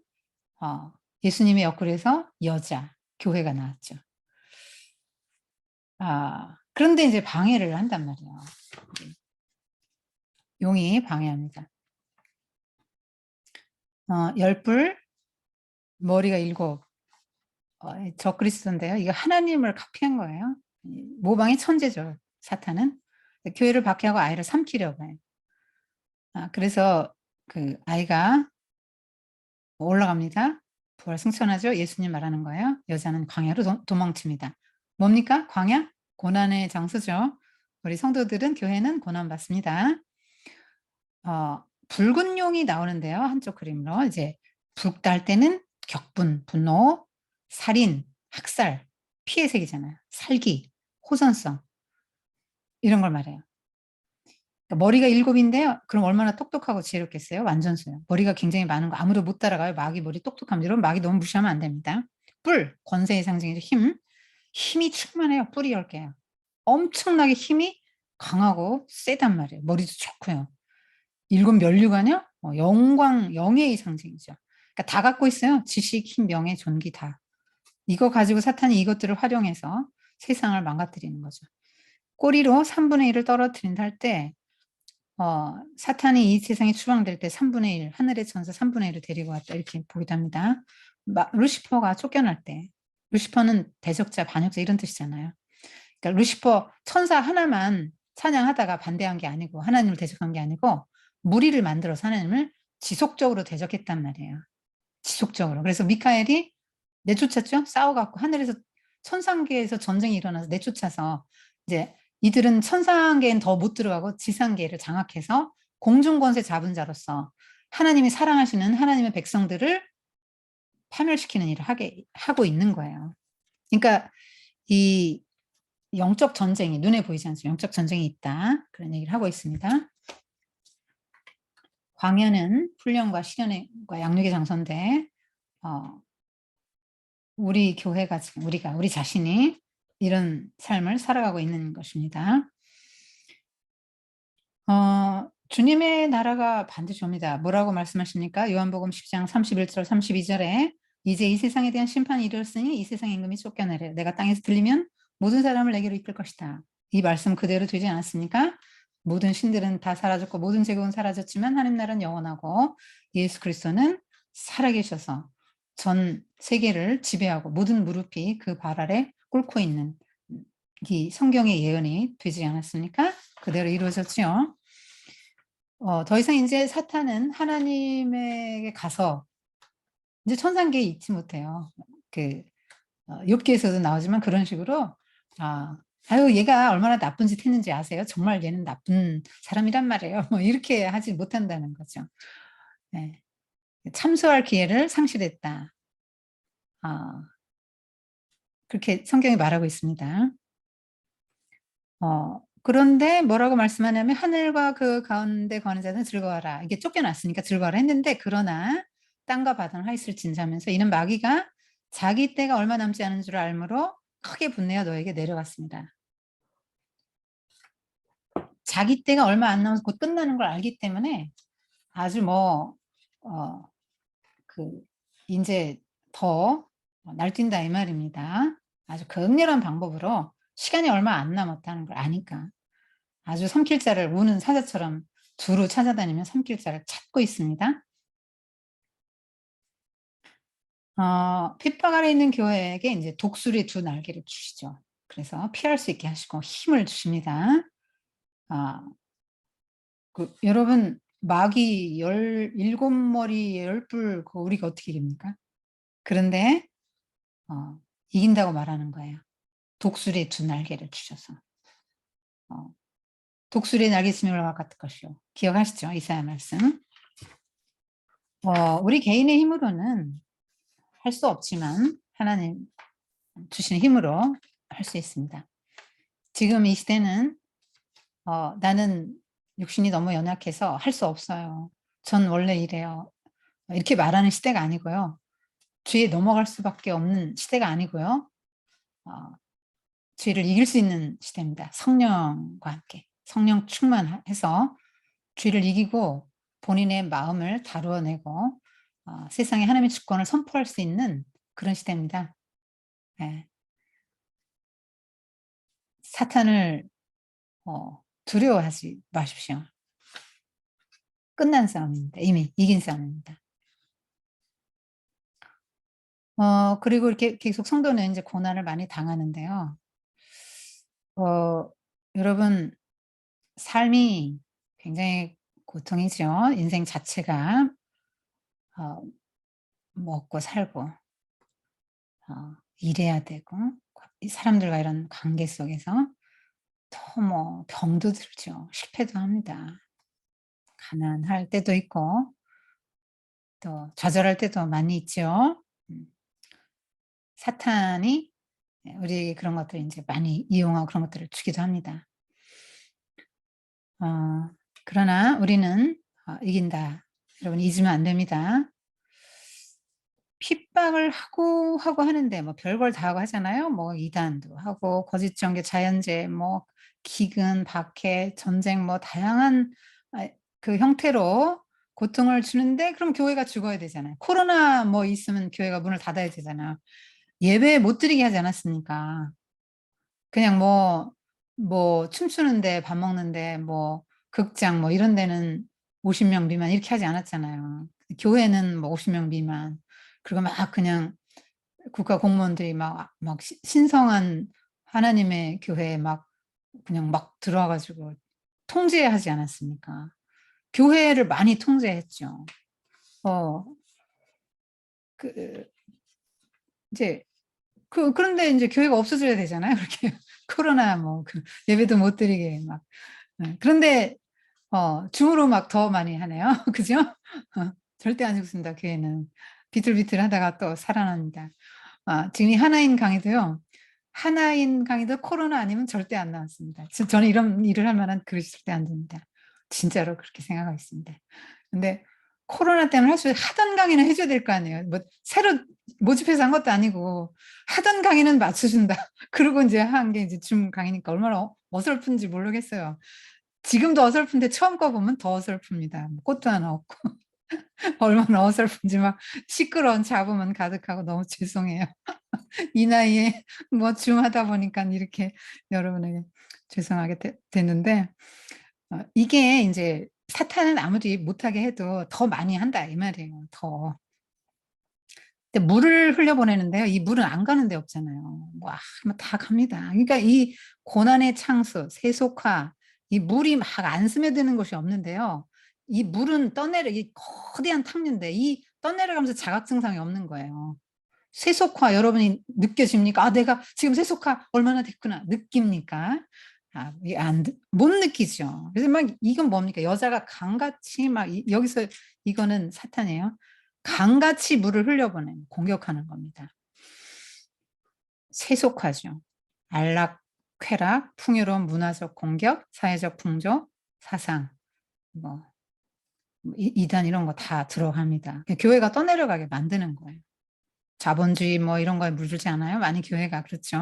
예수님의 옆구리에서 여자 교회가 나왔죠. 그런데 이제 방해를 한단 말이에요. 용이 방해합니다. 열불 머리가 7 적그리스도인데요. 이거 하나님을 카피한 거예요. 모방의 천재죠. 사탄은. 교회를 박해하고 아이를 삼키려고 해요. 그래서 그 아이가 올라갑니다. 부활 승천하죠. 예수님 말하는 거예요. 여자는 광야로 도망칩니다. 뭡니까? 광야? 고난의 장소죠. 우리 성도들은 교회는 고난받습니다. 붉은 용이 나오는데요. 한쪽 그림으로 이제 붉달 때는 격분, 분노, 살인, 학살, 피해색이잖아요. 살기, 호전성 이런 걸 말해요. 그러니까 머리가 7인데요. 그럼 얼마나 똑똑하고 지혜롭겠어요? 완전수요. 머리가 굉장히 많은 거 아무도 못 따라가요. 마귀 머리 똑똑합니다. 여러분 마귀 너무 무시하면 안 됩니다. 뿔, 권세의 상징이죠. 힘이 충만해요. 뿔이 10개예요. 엄청나게 힘이 강하고 세단 말이에요. 머리도 좋고요. 7 면류관이요? 영광, 영예의 상징이죠. 그러니까 다 갖고 있어요. 지식, 힘, 명예, 존귀 다. 이거 가지고 사탄이 이것들을 활용해서 세상을 망가뜨리는 거죠. 꼬리로 3분의 1을 떨어뜨린다 할 때 사탄이 이 세상에 추방될 때 3분의 1, 하늘의 천사 3분의 1을 데리고 왔다 이렇게 보기도 합니다. 루시퍼가 쫓겨날 때 루시퍼는 대적자, 반역자 이런 뜻이잖아요. 그러니까 루시퍼 천사 하나만 찬양하다가 반대한 게 아니고 하나님을 대적한 게 아니고 무리를 만들어서 하나님을 지속적으로 대적했단 말이에요. 지속적으로. 그래서 미카엘이 내쫓았죠. 싸워갖고 하늘에서 천상계에서 전쟁이 일어나서 내쫓아서 이제 이들은 천상계엔 더 못 들어가고 지상계를 장악해서 공중권세 잡은 자로서 하나님이 사랑하시는 하나님의 백성들을 파멸시키는 일을 하고 있는 거예요. 그러니까 이 영적 전쟁이 눈에 보이지 않죠. 영적 전쟁이 있다. 그런 얘기를 하고 있습니다. 광야는 훈련과 시련과 양육의 장소인데 우리 교회가 지금 우리 자신이 이런 삶을 살아가고 있는 것입니다. 주님의 나라가 반드시 옵니다. 뭐라고 말씀하십니까? 요한복음 10장 31절 32절에 이제 이 세상에 대한 심판이 이르렀으니 이 세상의 임금이 쫓겨내려 내가 땅에서 들리면 모든 사람을 내게로 이끌 것이다. 이 말씀 그대로 되지 않았습니까? 모든 신들은 다 사라졌고 모든 제국은 사라졌지만 하나님 나라는 영원하고 예수 그리스도는 살아계셔서 전 세계를 지배하고 모든 무릎이 그 발 아래 꿇고 있는 이 성경의 예언이 되지 않았습니까? 그대로 이루어졌죠. 더 이상 이제 사탄은 하나님에게 가서 이제 천상계에 있지 못해요. 욥기에서도 나오지만 그런 식으로 아유 얘가 얼마나 나쁜 짓 했는지 아세요? 정말 얘는 나쁜 사람이란 말이에요. 뭐 이렇게 하지 못한다는 거죠. 네. 참소할 기회를 상실했다. 그렇게 성경이 말하고 있습니다. 그런데 뭐라고 말씀하냐면 하늘과 그 가운데 거하는 자는 즐거워하라. 이게 쫓겨났으니까 즐거워라 했는데 그러나 땅과 바다는 화 있을진지 하면서 이는 마귀가 자기 때가 얼마 남지 않은 줄 알므로 크게 분내어 너에게 내려갔습니다. 자기 때가 얼마 안 남아서 곧 끝나는 걸 알기 때문에 아주 이제 더 날뛴다 이 말입니다. 아주 극렬한 방법으로 시간이 얼마 안 남았다는 걸 아니까 아주 삼킬자를 우는 사자처럼 두루 찾아다니며 삼킬자를 찾고 있습니다. 핍박 아래 있는 교회에게 이제 독수리 두 날개를 주시죠. 그래서 피할 수 있게 하시고 힘을 주십니다. 여러분 마귀 17머리 10뿔 우리가 어떻게 이깁니까? 그런데 이긴다고 말하는 거예요. 독수리 두 날개를 주셔서. 독수리의 날개 있으면 올라갈 것 것이요. 기억하시죠? 이사야 말씀. 우리 개인의 힘으로는 할 수 없지만 하나님 주시는 힘으로 할 수 있습니다. 지금 이 시대는 나는 육신이 너무 연약해서 할 수 없어요. 전 원래 이래요. 이렇게 말하는 시대가 아니고요. 죄에 넘어갈 수밖에 없는 시대가 아니고요. 죄를 이길 수 있는 시대입니다. 성령과 함께 성령 충만해서 죄를 이기고 본인의 마음을 다루어내고 세상에 하나님의 주권을 선포할 수 있는 그런 시대입니다. 네. 사탄을 두려워하지 마십시오. 끝난 싸움입니다. 이미 이긴 싸움입니다. 그리고 이렇게 계속 성도는 이제 고난을 많이 당하는데요. 여러분 삶이 굉장히 고통이죠. 인생 자체가 먹고 살고 일해야 되고 이 사람들과 이런 관계 속에서 더 병도 들죠. 실패도 합니다. 가난할 때도 있고 또 좌절할 때도 많이 있죠. 사탄이 우리에게 그런 것들을 인제 많이 이용하고 그런 것들을 주기도 합니다. 그러나 우리는 이긴다. 여러분 잊으면 안 됩니다. 핍박을 하고 하는데 별걸 다 하고 하잖아요. 이단도 하고 거짓 전개, 자연재해, 기근, 박해, 전쟁 다양한 그 형태로 고통을 주는데 그럼 교회가 죽어야 되잖아요. 코로나 있으면 교회가 문을 닫아야 되잖아요. 예배 못 드리게 하지 않았습니까? 그냥 춤추는데 밥 먹는데 극장 이런 데는 50명 미만 이렇게 하지 않았잖아요. 교회는 50명 미만. 그리고 막 그냥 국가 공무원들이 막 신성한 하나님의 교회에 막 그냥 막 들어와 가지고 통제하지 않았습니까? 교회를 많이 통제했죠. 어, 그, 이제, 그런데 이제 교회가 없어져야 되잖아요. 그렇게 코로나 예배도 못 드리게 막. 그런데, 줌으로 막 더 많이 하네요. 그죠? 절대 안 죽습니다. 교회는. 비틀비틀 하다가 또 살아납니다. 지금 이 하나인 강의도요. 하나인 강의도 코로나 아니면 절대 안 나왔습니다. 저는 이런 일을 할 만한 그릇이 절대 안 됩니다. 진짜로 그렇게 생각하고 있습니다. 근데 코로나 때문에 하던 강의는 해줘야 될 거 아니에요. 뭐 새로 모집해서 한 것도 아니고 하던 강의는 맞춰준다. 그러고 이제 한 게 이제 줌 강의니까 얼마나 어설픈지 모르겠어요. 지금도 어설픈데 처음 거 보면 더 어설픕니다. 꽃도 하나 없고 얼마나 어설픈지 막 시끄러운 잡음은 가득하고 너무 죄송해요. 이 나이에 줌 하다 보니까 이렇게 여러분에게 죄송하게 됐는데, 이게 이제 사탄은 아무리 못하게 해도 더 많이 한다 이 말이에요. 더. 근데 물을 흘려보내는데요. 이 물은 안 가는 데 없잖아요. 다 갑니다. 그러니까 이 고난의 창수, 세속화, 이 물이 막 안 스며드는 곳이 없는데요. 이 물은 이 거대한 탕류인데 이 떠내려가면서 자각 증상이 없는 거예요. 세속화 여러분이 느껴집니까? 내가 지금 세속화 얼마나 됐구나. 느낍니까? 못 느끼죠. 그래서 이건 뭡니까? 여자가 강같이 여기서 이거는 사탄이에요. 강같이 물을 흘려보내는 공격하는 겁니다. 세속화죠. 안락, 쾌락, 풍요로운 문화적 공격, 사회적 풍조, 사상, 이단 이런 거 다 들어갑니다. 교회가 떠내려가게 만드는 거예요. 자본주의 이런 거에 물들지 않아요? 많이 교회가 그렇죠.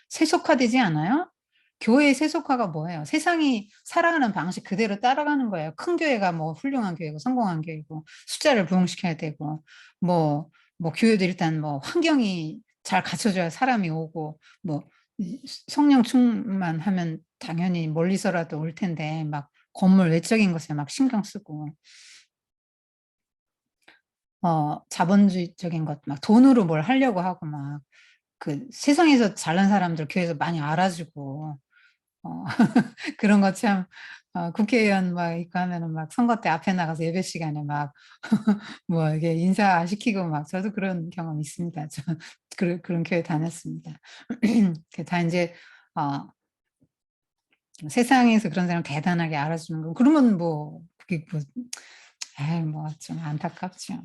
세속화되지 않아요? 교회의 세속화가 뭐예요? 세상이 살아가는 방식 그대로 따라가는 거예요. 큰 교회가 훌륭한 교회고 성공한 교회고 숫자를 부흥시켜야 되고 교회도 일단 환경이 잘 갖춰져야 사람이 오고 성령 충만하면 당연히 멀리서라도 올 텐데 건물 외적인 것에 신경 쓰고 자본주의적인 것 돈으로 뭘 하려고 하고 세상에서 잘난 사람들 교회에서 많이 알아주고 그런 거 참 국회의원 있고 하면은 선거 때 앞에 나가서 예배 시간에 이게 인사시키고 저도 그런 경험 있습니다. 저 그런 교회 다녔습니다. 다 이제 세상에서 그런 사람 대단하게 알아주는 거 그러면 그게 좀 안타깝죠.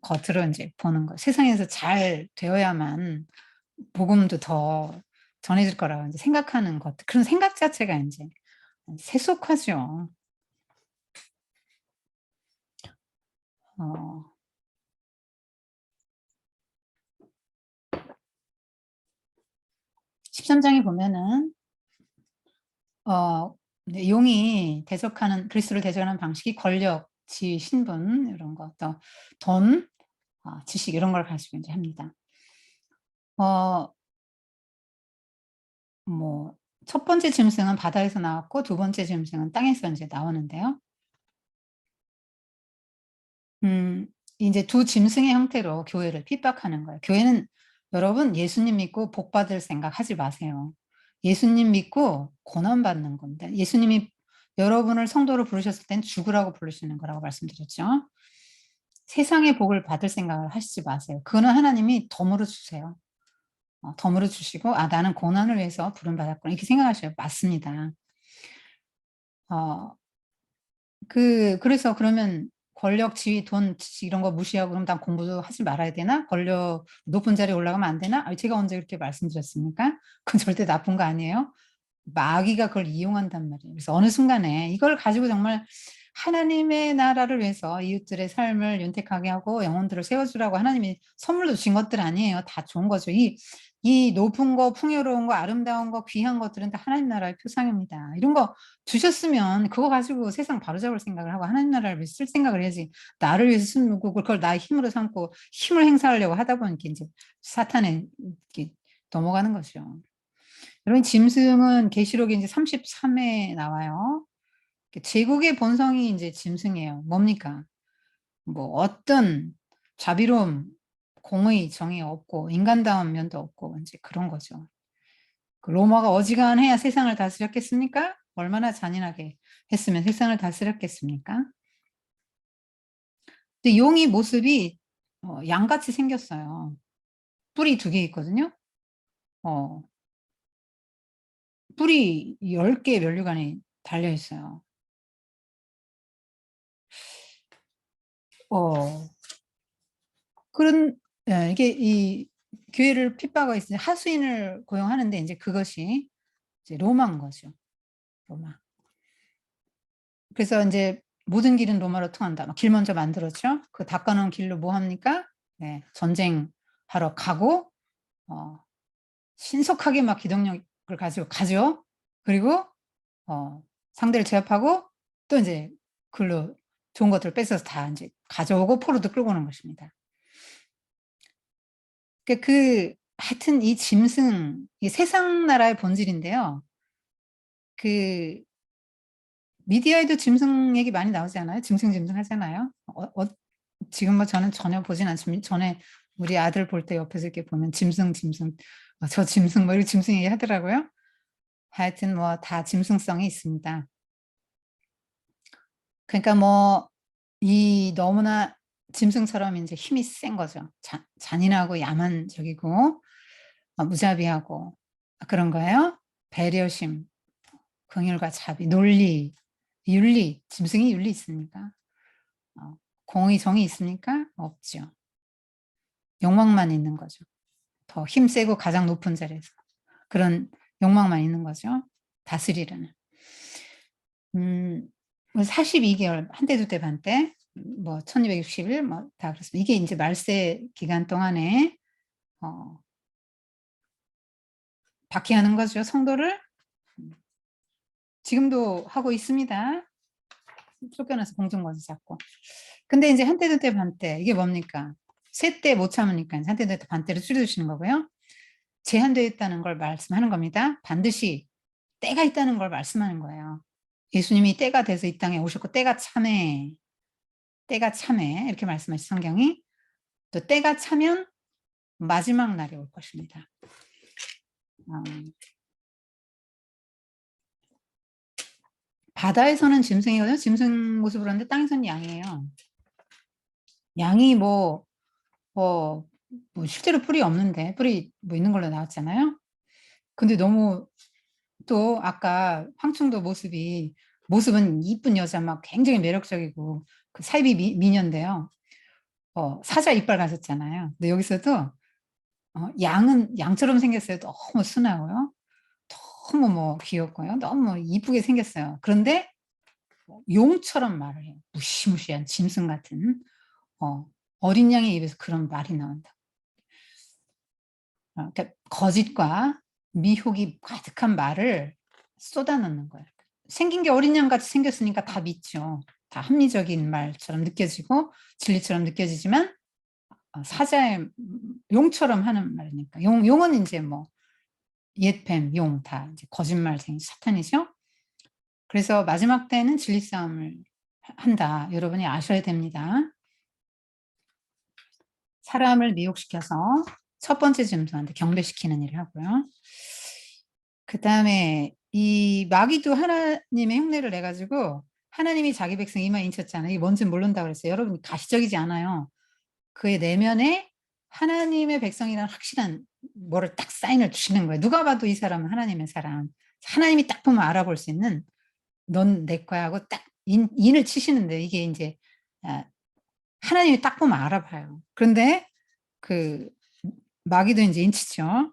겉으로 이제 보는 거. 세상에서 잘 되어야만 복음도 더 전해질 거라고 이제 생각하는 것. 그런 생각 자체가 이제 세속화죠. 13장에 보면은 용이 그리스도를 대적하는 방식이 권력, 지위, 신분 이런 거, 또 돈, 지식 이런 걸 가지고 이제 합니다. 첫 번째 짐승은 바다에서 나왔고 두 번째 짐승은 땅에서 이제 나오는데요. 이제 두 짐승의 형태로 교회를 핍박하는 거예요. 교회는 여러분 예수님 믿고 복 받을 생각 하지 마세요. 예수님 믿고 고난 받는 건데 예수님이 여러분을 성도로 부르셨을 땐 죽으라고 부르시는 거라고 말씀드렸죠. 세상의 복을 받을 생각을 하시지 마세요. 그거는 하나님이 덤으로 주세요. 덤으로 주시고 나는 고난을 위해서 부름받았구나 이렇게 생각하셔요. 맞습니다. 그래서 그러면 권력, 지위, 돈, 지식 이런 거 무시하고 그럼 난 공부도 하지 말아야 되나? 권력 높은 자리에 올라가면 안 되나? 제가 언제 그렇게 말씀드렸습니까? 그건 절대 나쁜 거 아니에요. 마귀가 그걸 이용한단 말이에요. 그래서 어느 순간에 이걸 가지고 정말 하나님의 나라를 위해서 이웃들의 삶을 윤택하게 하고 영혼들을 세워주라고 하나님이 선물로 주신 것들 아니에요. 다 좋은 거죠. 이 높은 거, 풍요로운 거, 아름다운 거, 귀한 것들은 다 하나님 나라의 표상입니다. 이런 거 주셨으면 그거 가지고 세상 바로잡을 생각을 하고 하나님 나라를 위해서 쓸 생각을 해야지. 나를 위해서 쓰는 거 그걸 나의 힘으로 삼고 힘을 행사하려고 하다 보니까 이제 사탄에 이렇게 넘어가는 거죠. 여러분 짐승은 계시록에 이제 33에 나와요. 제국의 본성이 이제 짐승이에요. 뭡니까? 어떤 자비로움, 공의, 정의 없고 인간다운 면도 없고 이제 그런 거죠. 그 로마가 어지간해야 세상을 다스렸겠습니까? 얼마나 잔인하게 했으면 세상을 다스렸겠습니까? 근데 용이 모습이 양같이 생겼어요. 뿔이 2개 있거든요. 어, 뿔이 10개의 면류관이 달려 있어요. 그런 이게 이 교회를 핍박하고 있으니 하수인을 고용하는데 이제 그것이 이제 로마인 거죠. 로마. 그래서 이제 모든 길은 로마로 통한다. 막 길 먼저 만들었죠. 그 닦아놓은 길로 뭐 합니까? 네, 전쟁하러 가고 신속하게 막 기동력을 가지고 가죠. 그리고 상대를 제압하고 또 이제 글로 좋은 것들을 뺏어서 다 이제 가져오고 포로도 끌고 오는 것입니다. 하여튼 이 짐승, 이 세상 나라의 본질인데요. 그 미디어에도 짐승 얘기 많이 나오지 않아요? 짐승 하잖아요. 지금 뭐 저는 전혀 보진 않지만 전에 우리 아들 볼 때 옆에서 이렇게 보면 짐승, 저 짐승 뭐 이렇게 짐승 얘기 하더라고요. 하여튼 뭐 다 짐승성이 있습니다. 그러니까 뭐 이 너무나 짐승처럼 이제 힘이 센 거죠. 잔인하고 야만적이고 무자비하고 그런 거예요. 배려심, 긍휼과 자비, 논리, 윤리, 짐승이 윤리 있습니까? 공의, 정의 있습니까? 없죠. 욕망만 있는 거죠. 더 힘세고 가장 높은 자리에서 그런 욕망만 있는 거죠. 다스리려는. 42개월, 한 때, 두 때, 반 때, 뭐 1260일 뭐 다 그렇습니다. 이게 이제 말세 기간 동안에 박해하는 거죠. 성도를. 지금도 하고 있습니다. 쫓겨나서 공중권세 잡고. 근데 이제 한때, 두때, 반때 이게 뭡니까? 세 때 못 참으니까 한때, 두때, 반때로 줄여주시는 거고요. 제한되어 있다는 걸 말씀하는 겁니다. 반드시 때가 있다는 걸 말씀하는 거예요. 예수님이 때가 돼서 이 땅에 오셨고 때가 참해 이렇게 말씀하신 성경이 또 때가 차면 마지막 날이 올 것입니다. 바다에서는 짐승이거든요. 짐승 모습으로 하는데 땅에서는 양이에요. 양이 뭐 실제로 뿔이 없는데 뿔이 뭐 있는 걸로 나왔잖아요. 근데 너무 또 아까 황충도 모습은 이쁜 여자 막 굉장히 매력적이고 그 사이비 미녀인데요. 사자 이빨 가졌잖아요. 근데 여기서도 양은 양처럼 생겼어요. 너무 순하고요. 너무 뭐 귀엽고요. 너무 이쁘게 생겼어요. 그런데 용처럼 말을 해요. 무시무시한 짐승 같은 어린 양의 입에서 그런 말이 나온다. 그러니까 거짓과 미혹이 가득한 말을 쏟아넣는 거예요. 생긴 게 어린 양 같이 생겼으니까 다 믿죠. 다 합리적인 말처럼 느껴지고 진리처럼 느껴지지만 사자의 용처럼 하는 말이니까 용은 이제 뭐 옛뱀, 용 다 이제 거짓말쟁이 사탄이죠. 그래서 마지막 때는 진리 싸움을 한다. 여러분이 아셔야 됩니다. 사람을 미혹시켜서 첫 번째 짐승한테 경배시키는 일을 하고요. 그 다음에 이 마귀도 하나님의 흉내를 내가지고 하나님이 자기 백성 이마에 인쳤잖아요. 이게 뭔지 모른다고 그랬어요. 여러분 가시적이지 않아요. 그의 내면에 하나님의 백성이라는 확실한 뭐를 딱 사인을 주시는 거예요. 누가 봐도 이 사람은 하나님의 사람. 하나님이 딱 보면 알아볼 수 있는 넌 내 거야 하고 딱 인을 치시는데 이게 이제 하나님이 딱 보면 알아봐요. 그런데 그 마귀도 이제 인치죠.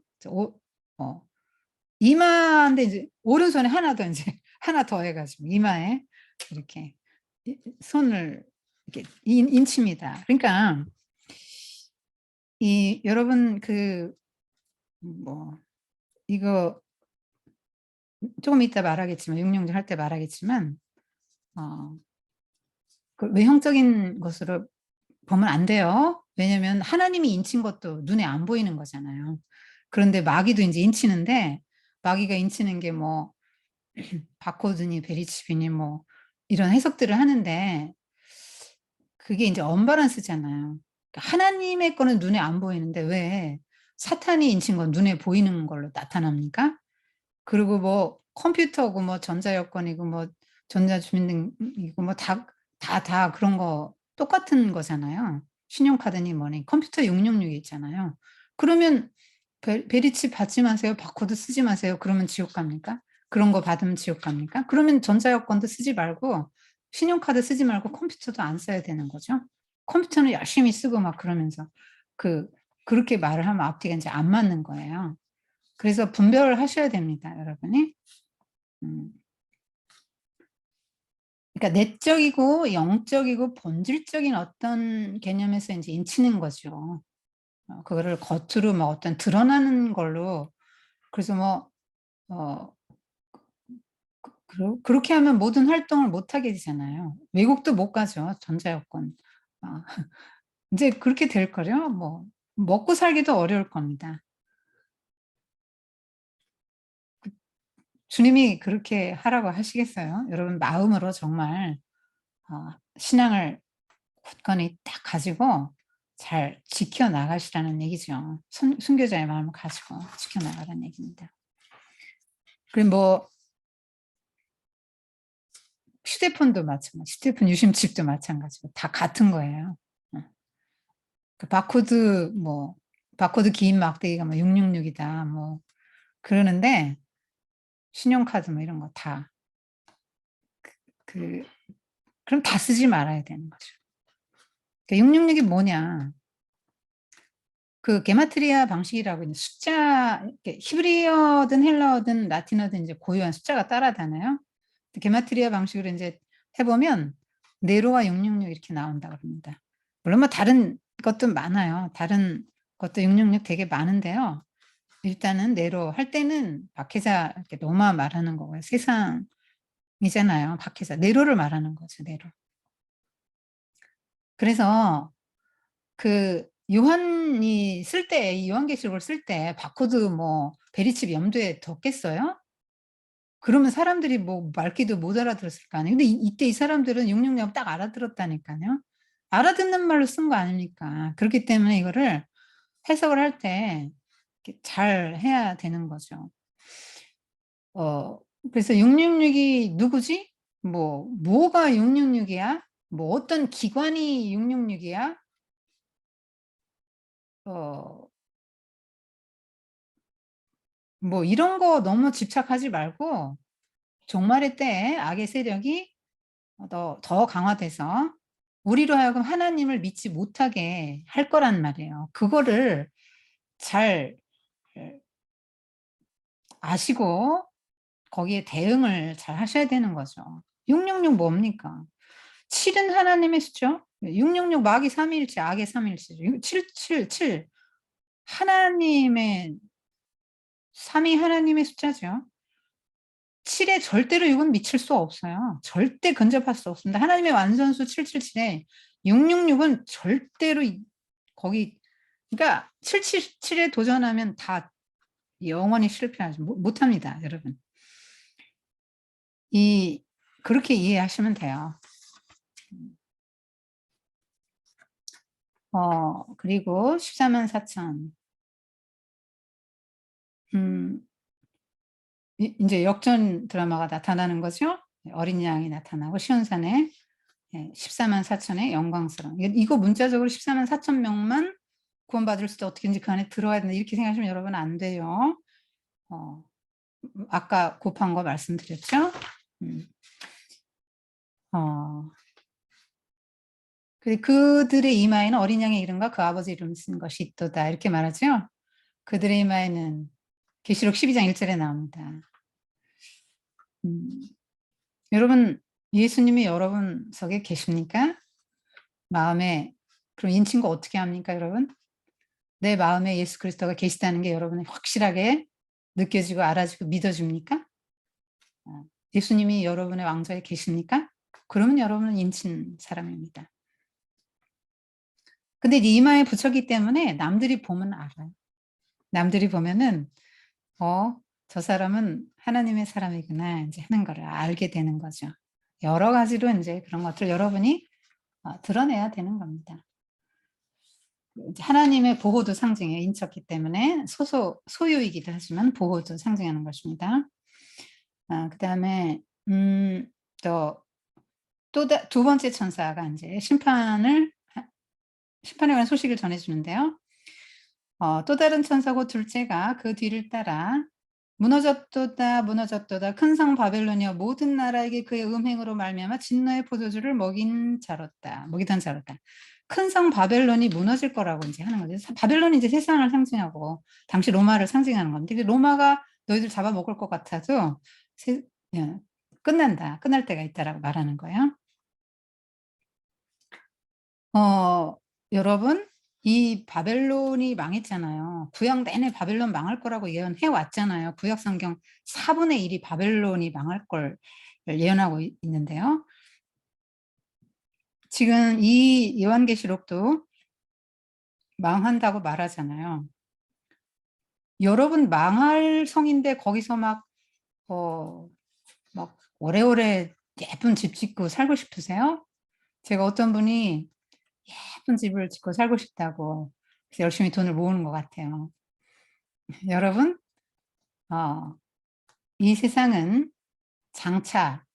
이마인데 이제 오른손에 하나 더 이제 하나 더 해가지고 이마에 이렇게 손을 이렇게 인칩니다. 그러니까 여러분 이거 조금 이따 말하겠지만 육령제 할 때 말하겠지만 그 외형적인 것으로 보면 안 돼요. 왜냐면 하나님이 인친 것도 눈에 안 보이는 거잖아요. 그런데 마귀도 이제 인치는데 마귀가 인치는 게 뭐 바코드니 베리치비니 뭐 이런 해석들을 하는데 그게 이제 언바란스잖아요. 하나님의 거는 눈에 안 보이는데 왜 사탄이 인친 건 눈에 보이는 걸로 나타납니까? 그리고 뭐 컴퓨터고 뭐 전자여권이고 뭐 전자주민등이고 뭐 다 그런 거 똑같은 거잖아요. 신용카드니 뭐니 컴퓨터 666이 있잖아요. 그러면 베리칩 받지 마세요. 바코드 쓰지 마세요. 그러면 지옥 갑니까? 그런 거 받으면 지옥 갑니까? 그러면 전자여권도 쓰지 말고 신용카드 쓰지 말고 컴퓨터도 안 써야 되는 거죠. 컴퓨터는 열심히 쓰고 막 그러면서 그렇게 말을 하면 앞뒤가 이제 안 맞는 거예요. 그래서 분별을 하셔야 됩니다, 여러분이. 그러니까 내적이고 영적이고 본질적인 어떤 개념에서 이제 인치는 거죠. 그거를 겉으로 뭐 어떤 드러나는 걸로 그래서 뭐 그렇게 하면 모든 활동을 못 하게 되잖아요. 외국도 못 가죠, 전자여권. 어 인제 그렇게 될 거요. 뭐 먹고 살기도 어려울 겁니다. 주님이 그렇게 하라고 하시겠어요? 여러분 마음으로 정말 신앙을 굳건히 딱 가지고 잘 지켜 나가시라는 얘기죠. 순교자의 마음을 가지고 지켜 나가라는 얘기입니다. 그리고 뭐 휴대폰도 마찬가지, 휴대폰 유심칩도 마찬가지고 다 같은 거예요. 어. 그 바코드 기인 막대기가 뭐 666이다 뭐 그러는데 신용카드 뭐 이런 거 다 그 그럼 다 쓰지 말아야 되는 거죠. 그 666이 뭐냐? 그 게마트리아 방식이라고 있는 숫자 이렇게 히브리어든 헬라어든 라틴어든 이제 고유한 숫자가 따라다녀요. 게마트리아 방식으로 인제 해 보면 네로와 666 이렇게 나온다 그럽니다. 물론 뭐 다른 것도 많아요. 다른 것도 666 되게 많은데요. 일단은 네로 할 때는 박해자 이렇게 노마 말하는 거고요. 세상이잖아요, 박해자. 네로를 말하는 거죠, 네로. 그래서 그 요한이 쓸 때 이 요한계시록을 쓸 때 바코드 뭐 베리칩 염두에 뒀겠어요? 그러면 사람들이 뭐 말귀도 못 알아들었을 거 아니에요. 근데 이때 이 사람들은 666 딱 알아들었다니까요. 알아듣는 말로 쓴 거 아닙니까? 그렇기 때문에 이거를 해석을 할 때 이렇게 잘 해야 되는 거죠. 그래서 666이 누구지? 뭐가 666이야? 뭐 어떤 기관이 666이야? 어 뭐 이런 거 너무 집착하지 말고 종말의 때에 악의 세력이 더 강화돼서 우리로 하여금 하나님을 믿지 못하게 할 거란 말이에요. 그거를 잘 아시고 거기에 대응을 잘 하셔야 되는 거죠. 666 뭡니까? 7은 하나님의 수죠. 666 마귀 삼위일체, 악의 삼위일체죠. 7 하나님의 삼위 하나님의 숫자죠. 7에 절대로 6은 미칠 수 없어요. 절대 근접할 수 없습니다. 하나님의 완전수 777에 666은 절대로 거기 그러니까 777에 도전하면 다 영원히 실패하죠. 못합니다, 여러분. 그렇게 이해하시면 돼요. 그리고 144,000 인제 역전 드라마가 나타나는 거죠. 어린 양이 나타나고 시온산에 144,000의 영광스러운 이거 문자적으로 144,000 명만 구원받을 수도 어떻게든지 그 안에 들어야 된다 이렇게 생각하시면 여러분 안 돼요. 어 아까 곱한 거 말씀드렸죠. 음. 어 그들의 이마에는 어린 양의 이름과 그 아버지 이름을 쓴 것이 있도다 이렇게 말하죠. 그들의 이마에는 계시록 12장 1절에 나옵니다. 음. 여러분 예수님이 여러분 속에 계십니까? 마음에 그럼 인칭거 어떻게 합니까 여러분? 내 마음에 예수 그리스도가 계시다는 게 여러분이 확실하게 느껴지고 알아지고 믿어집니까? 예수님이 여러분의 왕좌에 계십니까? 그러면 여러분은 인친 사람입니다. 근데 이마에 붙였기 때문에 남들이 보면 알아요. 남들이 보면은 '저 사람은 하나님의 사람이구나.' 인제 하는 거를 알게 되는 거죠. 여러 가지로 인제 그런 것들을 여러분이 드러내야 되는 겁니다. 하나님의 보호도 상징해요. 인쳤기 때문에 소유이기도 하지만 보호도 상징하는 것입니다. 그다음에 두 번째 천사가 이제 심판에 관한 소식을 전해주는데요. 또 다른 천사고 둘째가 그 뒤를 따라 무너졌도다 무너졌도다 큰 성 바벨론이여 모든 나라에게 그의 음행으로 말미암아 진노의 포도주를 먹이던 자로다. 큰 성 바벨론이 무너질 거라고 이제 하는 거죠. 바벨론이 이제 세상을 상징하고 당시 로마를 상징하는 겁니다. 근데 로마가 너희들 잡아먹을 것 같아도 끝날 때가 있다라고 말하는 거예요. 여러분, 이 바벨론이 망했잖아요. 구약 내내 바벨론 망할 거라고 예언해 왔잖아요. 구약 성경 4분의 1이 바벨론이 망할 걸 예언하고 있는데요. 지금 이 요한계시록도 망한다고 말하잖아요. 여러분 망할 성인데 거기서 막 오래오래 예쁜 집 짓고 살고 싶으세요? 제가 어떤 분이 예쁜 집을 짓고 살고 싶다고 그래서 열심히 돈을 모으는 것 같아요. 여러분, 이 세상은 장차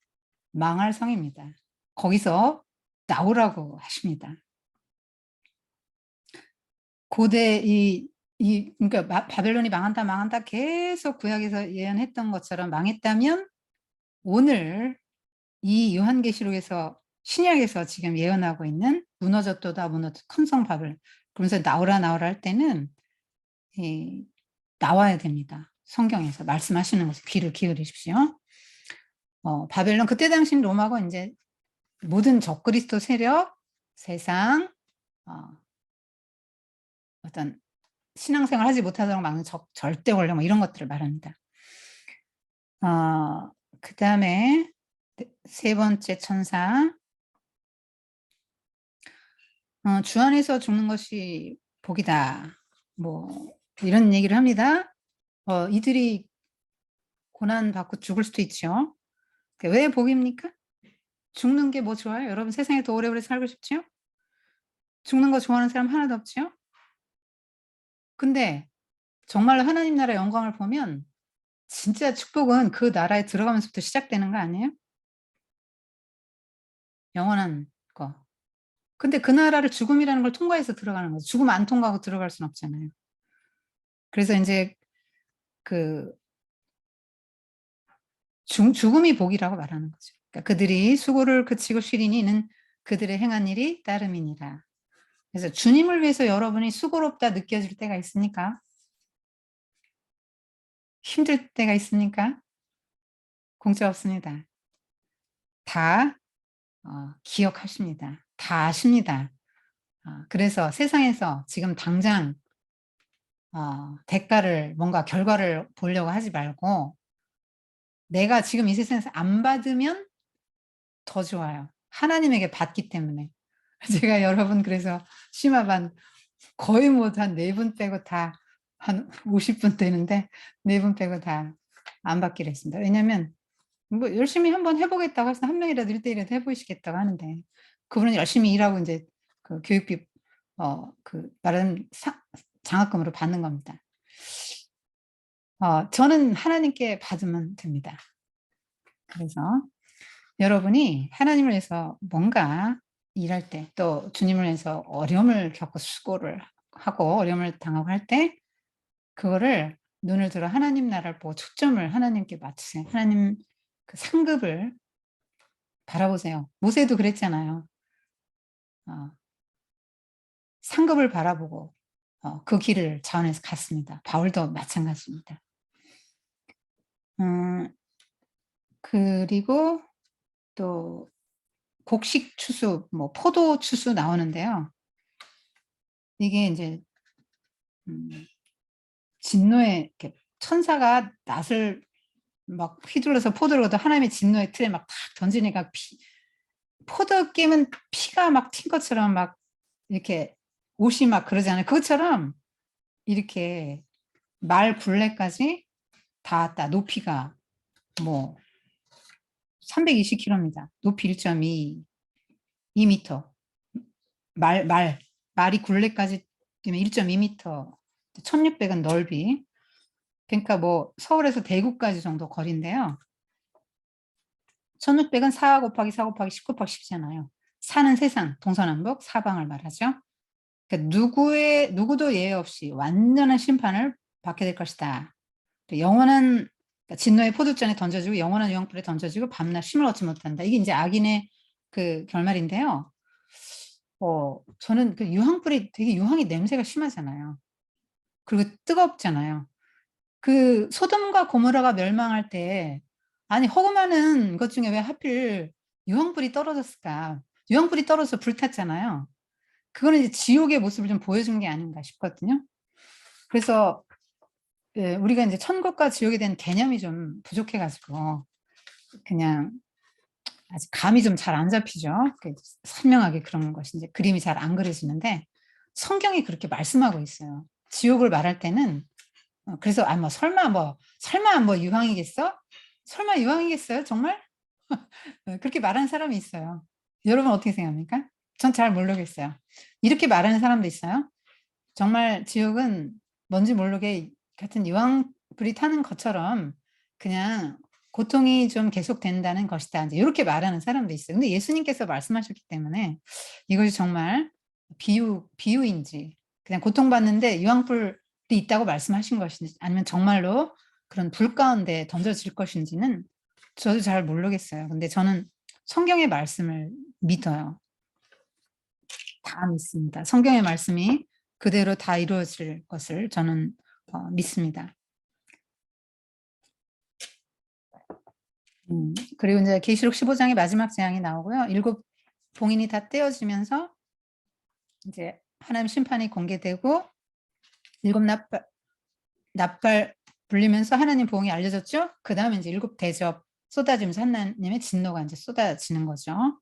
망할 성입니다. 거기서 나오라고 하십니다. 고대 그러니까 바벨론이 망한다 계속 구약에서 예언했던 것처럼 망했다면 오늘 이 요한계시록에서 신약에서 지금 예언하고 있는 무너졌도다 큰 성 바벨 그러면서 나오라 할 때는 나와야 됩니다. 성경에서 말씀하시는 것을 귀를 기울이십시오. 바벨론 그때 당시 로마가 이제 모든 적그리스도 세력, 세상, 어떤 신앙생활 하지 못하도록 막는 절대 권력 뭐 이런 것들을 말합니다. 그 다음에 세 번째 천사 주 안에서 죽는 것이 복이다. 뭐 이런 얘기를 합니다. 이들이 고난 받고 죽을 수도 있죠. 왜 복입니까? 죽는 게 뭐 좋아요? 여러분 세상에 더 오래오래 살고 싶죠? 죽는 거 좋아하는 사람 하나도 없죠? 근데 정말로 하나님 나라 영광을 보면 진짜 축복은 그 나라에 들어가면서부터 시작되는 거 아니에요? 영원한 거. 근데 그 나라를 죽음이라는 걸 통과해서 들어가는 거죠. 죽음 안 통과하고 들어갈 수는 없잖아요. 그래서 이제 그 죽음이 복이라고 말하는 거죠. 그러니까 그들이 수고를 그치고 쉬리니 이는 그들의 행한 일이 따름이니라. 그래서 주님을 위해서 여러분이 수고롭다 느껴질 때가 있습니까? 힘들 때가 있습니까? 공짜 없습니다. 다 기억하십니다. 다 아십니다. 그래서 세상에서 지금 당장 대가를 뭔가 결과를 보려고 하지 말고 내가 지금 이 세상에서 안 받으면 더 좋아요. 하나님에게 받기 때문에. 제가 여러분 그래서 심화반 거의 뭐 한 4분 빼고 다 한 50분 되는데 4분 빼고 다 안 받기로 했습니다. 왜냐면 뭐 열심히 한번 해보겠다고 해서 한 명이라도 1대1이라도 해보시겠다고 하는데 그분은 열심히 일하고 이제 그 교육비 그 다른 장학금으로 받는 겁니다. 저는 하나님께 받으면 됩니다. 그래서 여러분이 하나님을 위해서 뭔가 일할 때 또 주님을 위해서 어려움을 겪고 수고를 하고 어려움을 당하고 할 때 그거를 눈을 들어 하나님 나라를 보고 초점을 하나님께 맞추세요. 하나님 그 상급을 바라보세요. 모세도 그랬잖아요. 상급을 바라보고 그 길을 자원해서 갔습니다. 바울도 마찬가지입니다. 그리고 또 곡식 추수, 뭐 포도 추수 나오는데요. 이게 이제 진노의 천사가 낫을 막 휘둘러서 포도를 얻어 하나님의 진노의 틀에 막 탁 던지니까 포도 깨면 피가 막 튄 것처럼 막 이렇게 옷이 막 그러잖아요. 그것처럼 이렇게 말 굴레까지 닿았다. 높이가 뭐 320km입니다. 높이 1.2m. 말이 굴레까지 그다음에 1.2m, 1600은 넓이. 그러니까 뭐 서울에서 대구까지 정도 거리인데요. 1600은 4 곱하기 4 곱하기 10 곱하기 10이잖아요. 4는 세상, 동서남북, 사방을 말하죠. 그러니까 누구도 예외 없이 완전한 심판을 받게 될 것이다. 영원한 그러니까 진노의 포도잔에 던져지고 영원한 유황불에 던져지고 밤낮 쉼을 얻지 못한다. 이게 이제 악인의 그 결말인데요. 저는 그 유황불이 되게 유황이 냄새가 심하잖아요. 그리고 뜨겁잖아요. 그 소돔과 고모라가 멸망할 때 아니 허구 많은 것 중에 왜 하필 유황불이 떨어졌을까? 유황불이 떨어져서 불탔잖아요. 그거는 이제 지옥의 모습을 좀 보여준 게 아닌가 싶거든요. 그래서 예, 우리가 이제 천국과 지옥에 대한 개념이 좀 부족해 가지고 그냥 아직 감이 좀 잘 안 잡히죠. 선명하게 그런 것이 이제 그림이 잘 안 그려지는데 성경이 그렇게 말씀하고 있어요. 지옥을 말할 때는 그래서 뭐 설마 뭐 유황이겠어? 설마 유황이겠어요? 정말? 그렇게 말하는 사람이 있어요. 여러분 어떻게 생각합니까? 전 잘 모르겠어요. 이렇게 말하는 사람도 있어요. 정말 지옥은 뭔지 모르게 같은 유황불이 타는 것처럼 그냥 고통이 좀 계속된다는 것이다. 이제 이렇게 말하는 사람도 있어요. 근데 예수님께서 말씀하셨기 때문에 이것이 정말 비유인지 그냥 고통받는데 유황불이 있다고 말씀하신 것인지 아니면 정말로 그런 불 가운데 던져질 것인지는 저도 잘 모르겠어요. 근데 저는 성경의 말씀을 믿어요. 다 믿습니다. 성경의 말씀이 그대로 다 이루어질 것을 저는 믿습니다. 그리고 이제 계시록 15장의 마지막 재앙이 나오고요. 7 봉인이 다 떼어지면서 이제 하나님 심판이 공개되고 7 납발 불리면서 하나님 보응이 알려졌죠. 그 다음에 이제 7 대접 쏟아지면서 하나님의 진노가 이제 쏟아지는 거죠.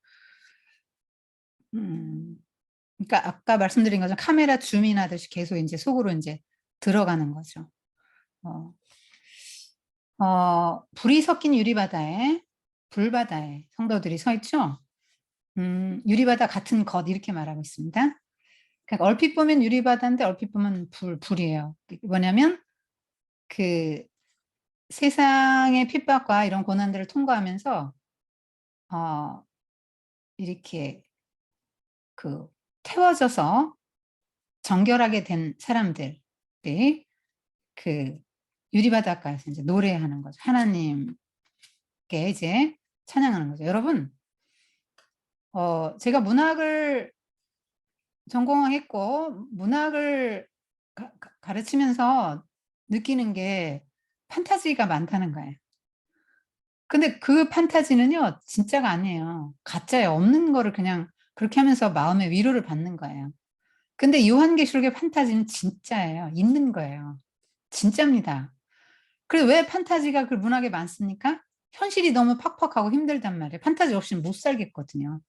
그러니까 아까 말씀드린 것처럼 카메라 줌인하듯이 계속 이제 속으로 이제 들어가는 거죠. 불이 섞인 유리바다에 불바다에 성도들이 서 있죠. 유리바다 같은 것 이렇게 말하고 있습니다. 그러니까 얼핏 보면 유리바다인데 얼핏 보면 불이에요. 뭐냐면 그 세상의 핍박과 이런 고난들을 통과하면서 이렇게 그 태워져서 정결하게 된 사람들이 그 유리바닷가에서 이제 노래하는 거죠. 하나님께 이제 찬양하는 거죠. 여러분, 제가 문학을 전공했고 문학을 가르치면서 느끼는 게 판타지가 많다는 거예요. 근데 그 판타지는요, 진짜가 아니에요. 가짜예요. 없는 거를 그냥 그렇게 하면서 마음의 위로를 받는 거예요. 근데 요한계시록의 판타지는 진짜예요. 있는 거예요. 진짜입니다. 그래서 왜 판타지가 그 문학에 많습니까? 현실이 너무 팍팍하고 힘들단 말이에요. 판타지 없이는 못 살겠거든요.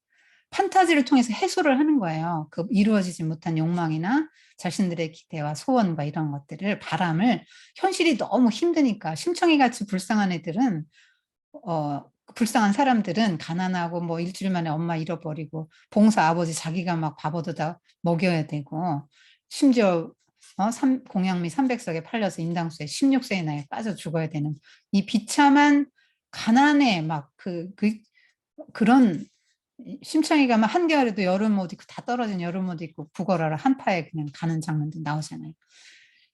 판타지를 통해서 해소를 하는 거예요. 그 이루어지지 못한 욕망이나 자신들의 기대와 소원과 이런 것들을 바람을 현실이 너무 힘드니까 심청이 같이 불쌍한 애들은 불쌍한 사람들은 가난하고 뭐 일주일 만에 엄마 잃어버리고 봉사 아버지 자기가 막 밥 얻어다 먹여야 되고 심지어 공양미 300석에 팔려서 인당수에 16세의 나이에 빠져 죽어야 되는 이 비참한 가난에 막 그런 심청이가 막 한겨울에도 여름 옷 입고 다 떨어진 여름 옷 입고 구걸하러 한파에 그냥 가는 장면도 나오잖아요.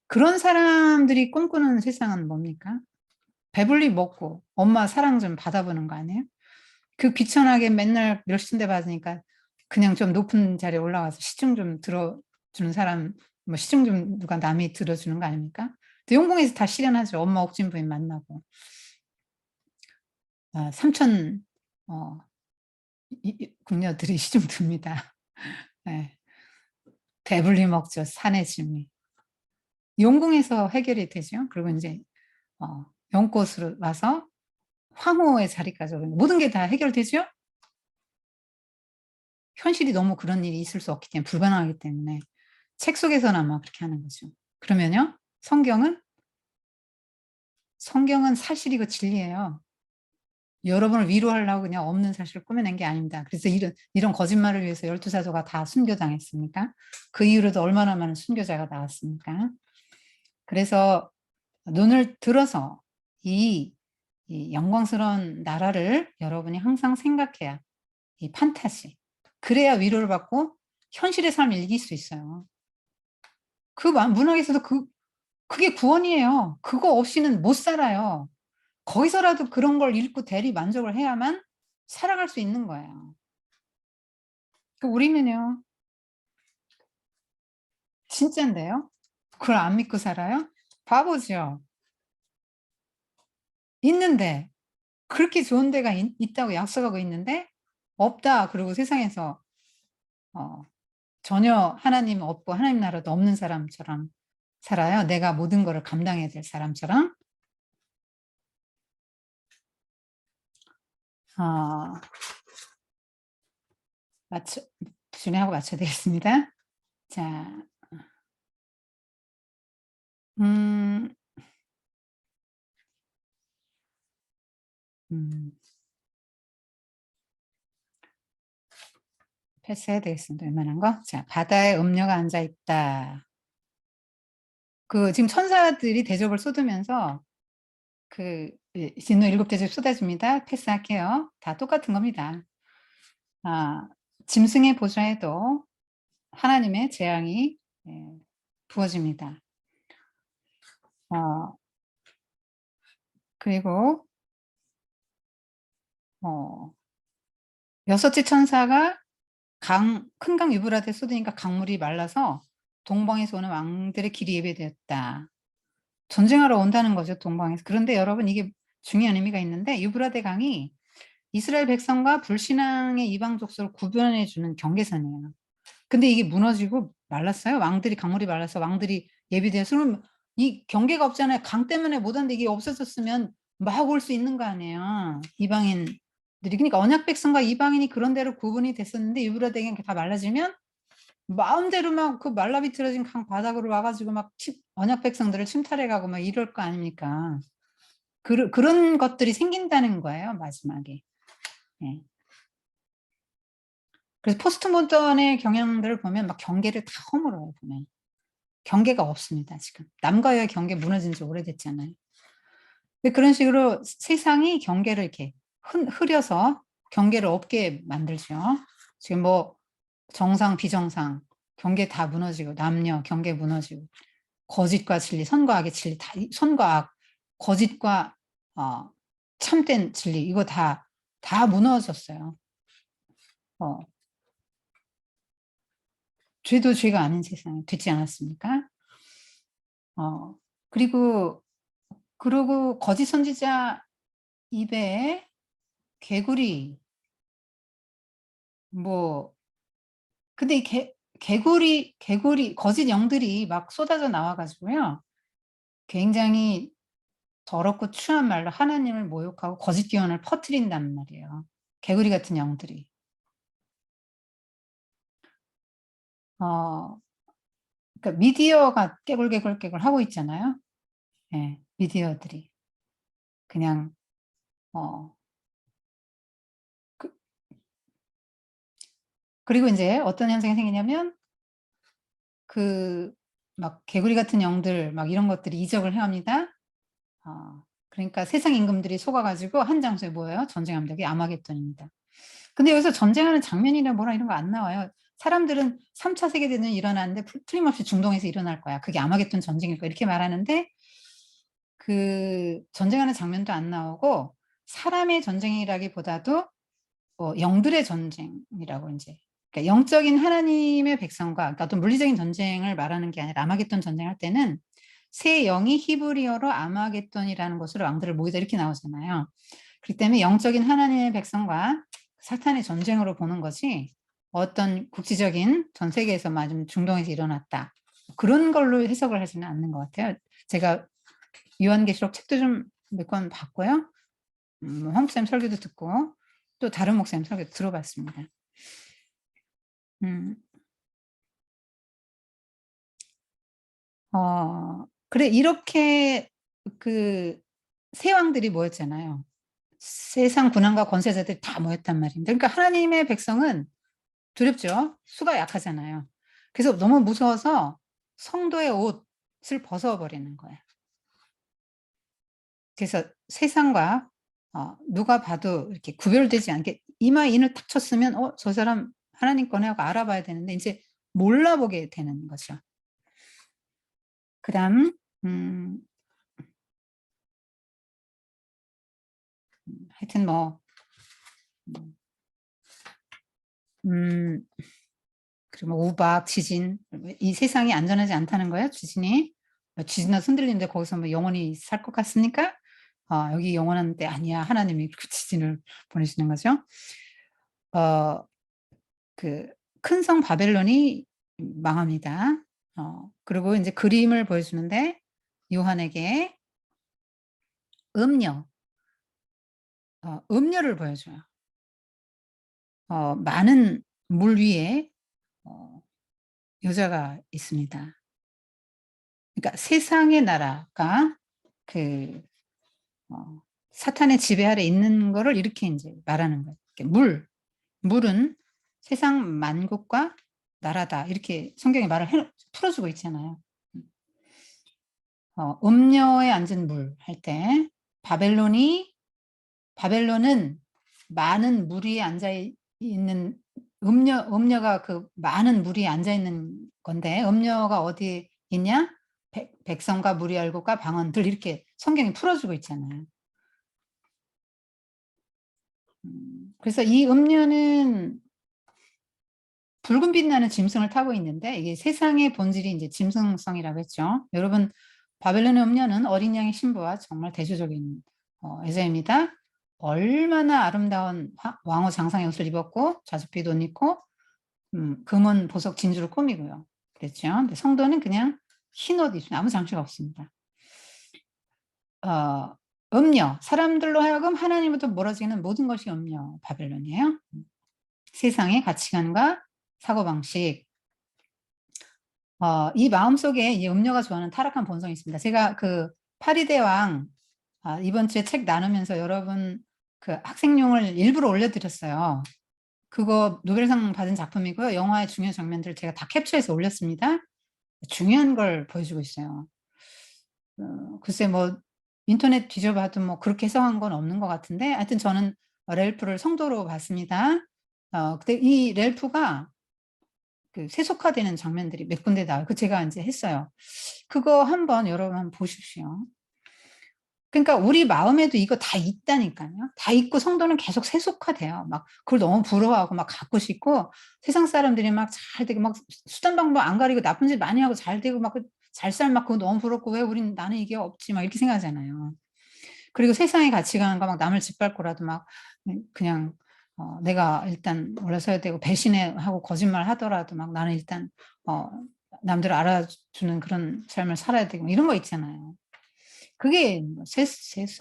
그런 사람들이 꿈꾸는 세상은 뭡니까? 배불리 먹고 엄마 사랑 좀 받아보는 거 아니에요? 그 비천하게 맨날 몇십 대 받으니까 그냥 좀 높은 자리에 올라가서 시중 좀 들어주는 사람, 뭐 시중 좀 누가 남이 들어주는 거 아닙니까? 용궁에서 다 실현하죠. 엄마 옥진 부인 만나고. 삼천 궁녀들이 시중 듭니다. 네. 배불리 먹죠. 산의 짐이. 용궁에서 해결이 되죠. 그리고 이제 영꽃으로 와서 황후의 자리까지 오는 모든 게 다 해결되죠. 현실이 너무 그런 일이 있을 수 없기 때문에 불가능하기 때문에 책 속에서나마 그렇게 하는 거죠. 그러면요. 성경은 사실이고 진리예요. 여러분을 위로하려고 그냥 없는 사실을 꾸며낸 게 아닙니다. 그래서 이런 거짓말을 위해서 12사도가 다 순교당했습니까? 그 이후로도 얼마나 많은 순교자가 나왔습니까? 그래서 눈을 들어서 이 영광스러운 나라를 여러분이 항상 생각해야, 이 판타지. 그래야 위로를 받고 현실의 삶을 이길 수 있어요. 문학에서도 그게 구원이에요. 그거 없이는 못 살아요. 거기서라도 그런 걸 읽고 대리 만족을 해야만 살아갈 수 있는 거예요. 우리는요, 진짠데요? 그걸 안 믿고 살아요? 바보죠. 있는데, 그렇게 좋은 데가 있다고 약속하고 있는데, 없다. 그리고 세상에서, 전혀 하나님 없고 하나님 나라도 없는 사람처럼 살아요. 내가 모든 거를 감당해야 될 사람처럼. 준비하고 맞춰야 되겠습니다. 자, 음, 패스해야 되겠습니다. 웬만한 거. 자, 바다에 음녀가 앉아 있다. 지금 천사들이 대접을 쏟으면서 진노 7대접 쏟아집니다. 패스할게요. 다 똑같은 겁니다. 짐승의 보좌에도 하나님의 재앙이 부어집니다. 그리고 여섯째 천사가 큰 강 유브라데 쏟으니까 강물이 말라서 동방에서 오는 왕들의 길이 예배되었다. 전쟁하러 온다는 거죠, 동방에서. 그런데 여러분, 이게 중요한 의미가 있는데, 유브라데 강이 이스라엘 백성과 불신앙의 이방 족속을 구분해 주는 경계선이에요. 근데 이게 무너지고 말랐어요. 강물이 말라서 왕들이 예비돼서. 그럼 이 경계가 없잖아요. 강 때문에 못 왔는데 이게 없어졌으면 막 올 수 있는 거 아니에요. 이방인들이. 그러니까 언약 백성과 이방인이 그런 대로 구분이 됐었는데 유브라데가 다 말라지면 마음대로 막 그 말라비틀어진 강 바닥으로 와가지고 막 언약 백성들을 침탈해가고 막 이럴 거 아닙니까? 그런 것들이 생긴다는 거예요, 마지막에. 네. 그래서 포스트 모던의 경향들을 보면 막 경계를 다 허물어요, 보면. 경계가 없습니다, 지금. 남과의 경계 무너진 지 오래됐잖아요. 그런 식으로 세상이 경계를 이렇게 흐려서 경계를 없게 만들죠. 지금 뭐 정상, 비정상, 경계 다 무너지고, 남녀 경계 무너지고, 거짓과 진리, 선과 악의 진리, 선과 악, 거짓과 참된 진리, 이거 다 무너졌어요. 죄도 죄가 아닌 세상이 됐지 않았습니까? 그리고 거짓 선지자 입에 개구리, 근데 이 개구리, 거짓 영들이 막 쏟아져 나와가지고요. 굉장히 더럽고 추한 말로 하나님을 모욕하고 거짓 기원을 퍼뜨린단 말이에요. 개구리 같은 영들이. 그러니까 미디어가 깨굴 하고 있잖아요. 예, 미디어들이. 그냥, 그리고 이제 어떤 현상이 생기냐면, 막 개구리 같은 영들, 막 이런 것들이 이적을 해옵니다. 그러니까 세상 임금들이 속아가지고 한 장소에 모여요. 전쟁합니다. 그게 아마겟돈입니다. 근데 여기서 전쟁하는 장면이나 뭐라 이런 거 안 나와요. 사람들은 3차 세계대전이 일어나는데 틀림없이 중동에서 일어날 거야. 그게 아마겟돈 전쟁일 거야. 이렇게 말하는데 전쟁하는 장면도 안 나오고 사람의 전쟁이라기보다도 영들의 전쟁이라고 이제. 그러니까 영적인 하나님의 백성과, 그러니까 어떤 물리적인 전쟁을 말하는 게 아니라 아마겟돈 전쟁할 때는 새 영이 히브리어로 아마겟돈이라는 것으로 왕들을 모이다 이렇게 나오잖아요. 그렇기 때문에 영적인 하나님의 백성과 사탄의 전쟁으로 보는 것이 어떤 국지적인 전 세계에서 맞으면 중동에서 일어났다. 그런 걸로 해석을 하지는 않는 것 같아요. 제가 요한계시록 책도 좀 몇 권 봤고요. 황 목사님 설교도 듣고 또 다른 목사님 설교도 들어봤습니다. 그래, 이렇게 새 왕들이 모였잖아요. 세상 군왕과 권세자들이 다 모였단 말입니다. 그러니까 하나님의 백성은 두렵죠. 수가 약하잖아요. 그래서 너무 무서워서 성도의 옷을 벗어버리는 거예요. 그래서 세상과 누가 봐도 이렇게 구별되지 않게 이마에 인을 탁 쳤으면 저 사람 하나님 거네 하고 알아봐야 되는데 이제 몰라보게 되는 거죠. 그다음 하여튼 뭐 그리고 뭐 우박, 지진 이 세상이 안전하지 않다는 거예요. 지진이 지진은 흔들리는데 거기서 뭐 영원히 살 것 같습니까? 여기 영원한 데 아니야. 하나님이 그렇게 지진을 보내시는 거죠. 그 큰 성 바벨론이 망합니다. 그리고 이제 그림을 보여주는데 요한에게 음료를 보여줘요. 많은 물 위에 여자가 있습니다. 그러니까 세상의 나라가 그 사탄의 지배 아래 있는 거를 이렇게 이제 말하는 거예요. 물은 세상 만국과 나라다. 이렇게 성경이 말을 풀어주고 있잖아요. 음녀에 앉은 물 할 때 바벨론은 많은 물 위에 앉아 있는 음녀가 그 많은 물 위에 앉아 있는 건데 음녀가 어디 있냐? 백성과 무리알국과 방언들 이렇게 성경이 풀어주고 있잖아요. 그래서 이 음녀는 붉은 빛나는 짐승을 타고 있는데 이게 세상의 본질이 이제 짐승성이라고 했죠. 여러분 바벨론의 음녀는 어린 양의 신부와 정말 대조적인 여자입니다. 얼마나 아름다운 왕후 장상의 옷을 입었고 자줏빛 옷 입고 금은 보석 진주를 꾸미고요. 그랬죠. 근데 성도는 그냥 흰 옷 입습니다. 아무 장치가 없습니다. 음녀, 사람들로 하여금 하나님부터 멀어지는 모든 것이 음녀 바벨론이에요. 세상의 가치관과 사고방식. 이 마음속에 이 음녀가 좋아하는 타락한 본성이 있습니다. 제가 그 파리대왕 이번 주에 책 나누면서 여러분 그 학생용을 일부러 올려드렸어요. 그거 노벨상 받은 작품이고요. 영화의 중요한 장면들을 제가 다 캡처해서 올렸습니다. 중요한 걸 보여주고 있어요. 글쎄 뭐 인터넷 뒤져봐도 뭐 그렇게 해석한 건 없는 것 같은데 하여튼 저는 렐프를 성도로 봤습니다. 근데 이 렐프가 그 세속화되는 장면들이 몇 군데 나와요. 그 제가 이제 했어요. 그거 한번 여러분 한번 보십시오. 그러니까 우리 마음에도 이거 다 있다니까요. 다 있고 성도는 계속 세속화돼요. 막 그걸 너무 부러워하고 막 갖고 싶고 세상 사람들이 막 잘 되고 막 수단 방법 안 가리고 나쁜 짓 많이 하고 잘 되고 막 잘 살막 그거 너무 부럽고 왜 우린 나는 이게 없지 막 이렇게 생각하잖아요. 그리고 세상의 가치관과 막 남을 짓밟고라도 막 그냥 내가 일단 올라서야 되고 배신하고 거짓말 하더라도 막 나는 일단 남들 알아주는 그런 삶을 살아야 되고 이런 거 있잖아요. 그게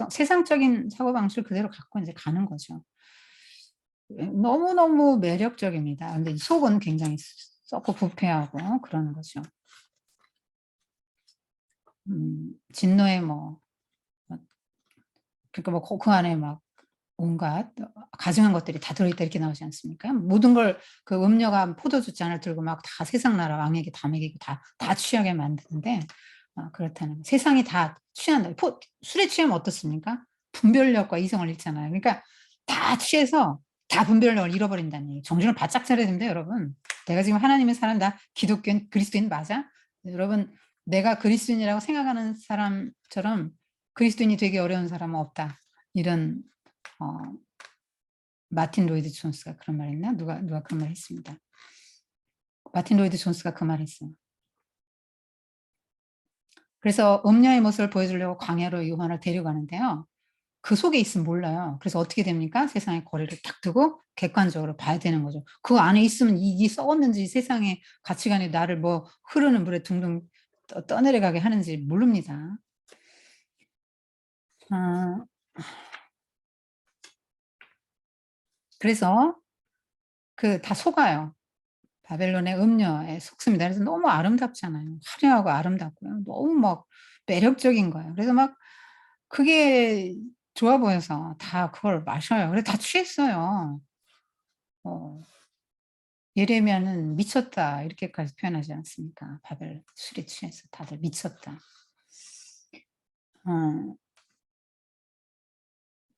세상적인 사고방식을 그대로 갖고 이제 가는 거죠. 너무너무 매력적입니다. 근데 속은 굉장히 썩고 부패하고 그러는 거죠. 진노의 그러니까 그 안에 막 온갖 가증한 것들이 다 들어있다 이렇게 나오지 않습니까? 모든 걸 그 음녀가 포도주 잔을 들고 막 다 세상 나라 왕에게 다 먹이고 다 취하게 만드는데 그렇다는 세상이 다 취한다. 술에 취하면 어떻습니까? 분별력과 이성을 잃잖아요. 그러니까 다 취해서 다 분별력을 잃어버린다는 얘기. 정신을 바짝 차려야 됩니다, 여러분. 내가 지금 하나님의 사람, 나 기독교인, 그리스도인 맞아? 여러분, 내가 그리스도인이라고 생각하는 사람처럼 그리스도인이 되기 어려운 사람은 없다. 이런 마틴 로이드 존스가 그런 말 했나? 누가 그런 말 했습니다. 마틴 로이드 존스가 그 말 했어요. 그래서 음녀의 모습을 보여주려고 광야로 요한을 데려가는데요. 그 속에 있으면 몰라요. 그래서 어떻게 됩니까? 세상의 거리를 딱 두고 객관적으로 봐야 되는 거죠. 그 안에 있으면 이게 썩었는지 세상의 가치관이 나를 뭐 흐르는 물에 둥둥 떠내려가게 하는지 모릅니다. 그래서 그 다 속아요. 바벨론의 음녀에 속습니다. 그래서 너무 아름답잖아요. 화려하고 아름답고요. 너무 막 매력적인 거예요. 그래서 막 그게 좋아 보여서 다 그걸 마셔요. 그래 다 취했어요. 어 예레미야는 "미쳤다." 이렇게까지 표현하지 않습니까? 바벨 술에 취해서 다들 "미쳤다." 어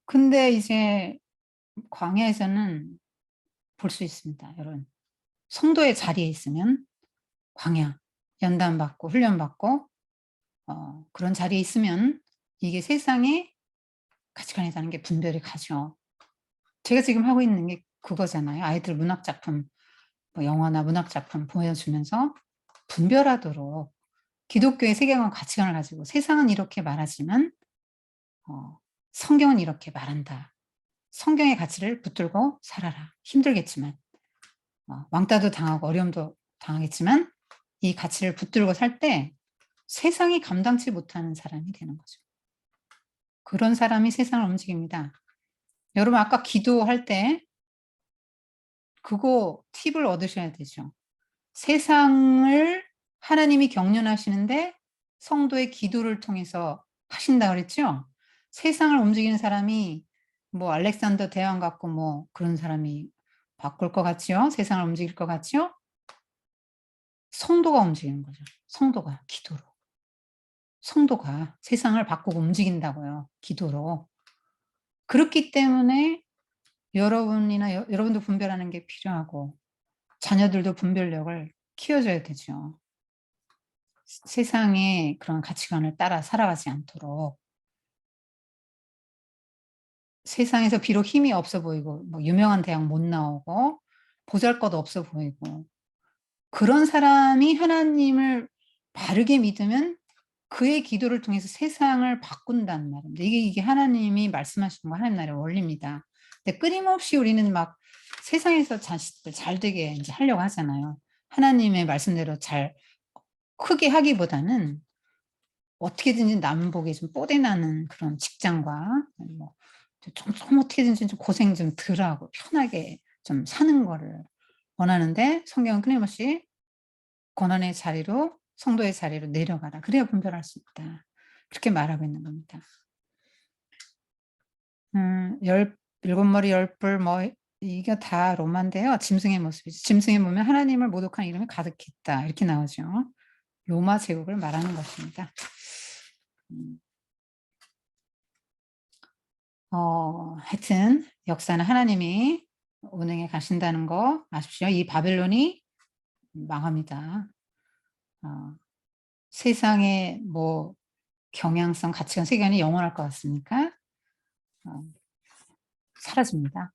근데 이제 광야에서는 볼 수 있습니다, 여러분. 성도의 자리에 있으면 광야, 연단받고 훈련받고 그런 자리에 있으면 이게 세상에 가치관에 대한 게 분별이 가죠. 제가 지금 하고 있는 게 그거잖아요. 아이들 문학 작품 뭐 영화나 문학 작품 보여주면서 분별하도록 기독교의 세계관 가치관을 가지고 세상은 이렇게 말하지만 어 성경은 이렇게 말한다. 성경의 가치를 붙들고 살아라. 힘들겠지만 왕따도 당하고 어려움도 당하겠지만 이 가치를 붙들고 살 때 세상이 감당치 못하는 사람이 되는 거죠. 그런 사람이 세상을 움직입니다. 여러분 아까 기도할 때 그거 팁을 얻으셔야 되죠. 세상을 하나님이 경륜하시는데 성도의 기도를 통해서 하신다 그랬죠? 세상을 움직이는 사람이 뭐 알렉산더 대왕 같고 뭐 그런 사람이 바꿀 것 같지요? 세상을 움직일 것 같지요? 성도가 움직이는 거죠. 성도가 기도로. 성도가 세상을 바꾸고 움직인다고요, 기도로. 그렇기 때문에 여러분이나 여러분도 분별하는 게 필요하고 자녀들도 분별력을 키워줘야 되죠. 세상의 그런 가치관을 따라 살아가지 않도록. 세상에서 비록 힘이 없어 보이고 뭐 유명한 대학 못 나오고 보잘것없어 보이고 그런 사람이 하나님을 바르게 믿으면 그의 기도를 통해서 세상을 바꾼다는 말입니다. 이게 하나님이 말씀하시는 거 하나님 나라의 원리입니다. 근데 끊임없이 우리는 막 세상에서 자식들 잘 되게 인제 하려고 하잖아요. 하나님의 말씀대로 잘 크게 하기보다는 어떻게든지 남 보기에 좀 뽀대 나는 그런 직장과 뭐 좀 어떻게든지 좀 고생 좀 덜 하고 편하게 좀 사는 거를 원하는데 성경은 끊임없이 고난의 자리로 성도의 자리로 내려가라. 그래야 분별할 수 있다. 그렇게 말하고 있는 겁니다. 열 일곱 머리 열 뿔 뭐 이게 다 로마인데요. 짐승의 모습이죠. 짐승에 보면 하나님을 모독하는 이름이 가득했다. 이렇게 나오죠. 로마 제국을 말하는 것입니다. 음. 하여튼 역사는 하나님이 운행해 가신다는 거 아십시오. 이 바벨론이 망합니다. 어 세상의 뭐 경향성, 가치관, 세계관이 영원할 것 같습니까? 어 사라집니다.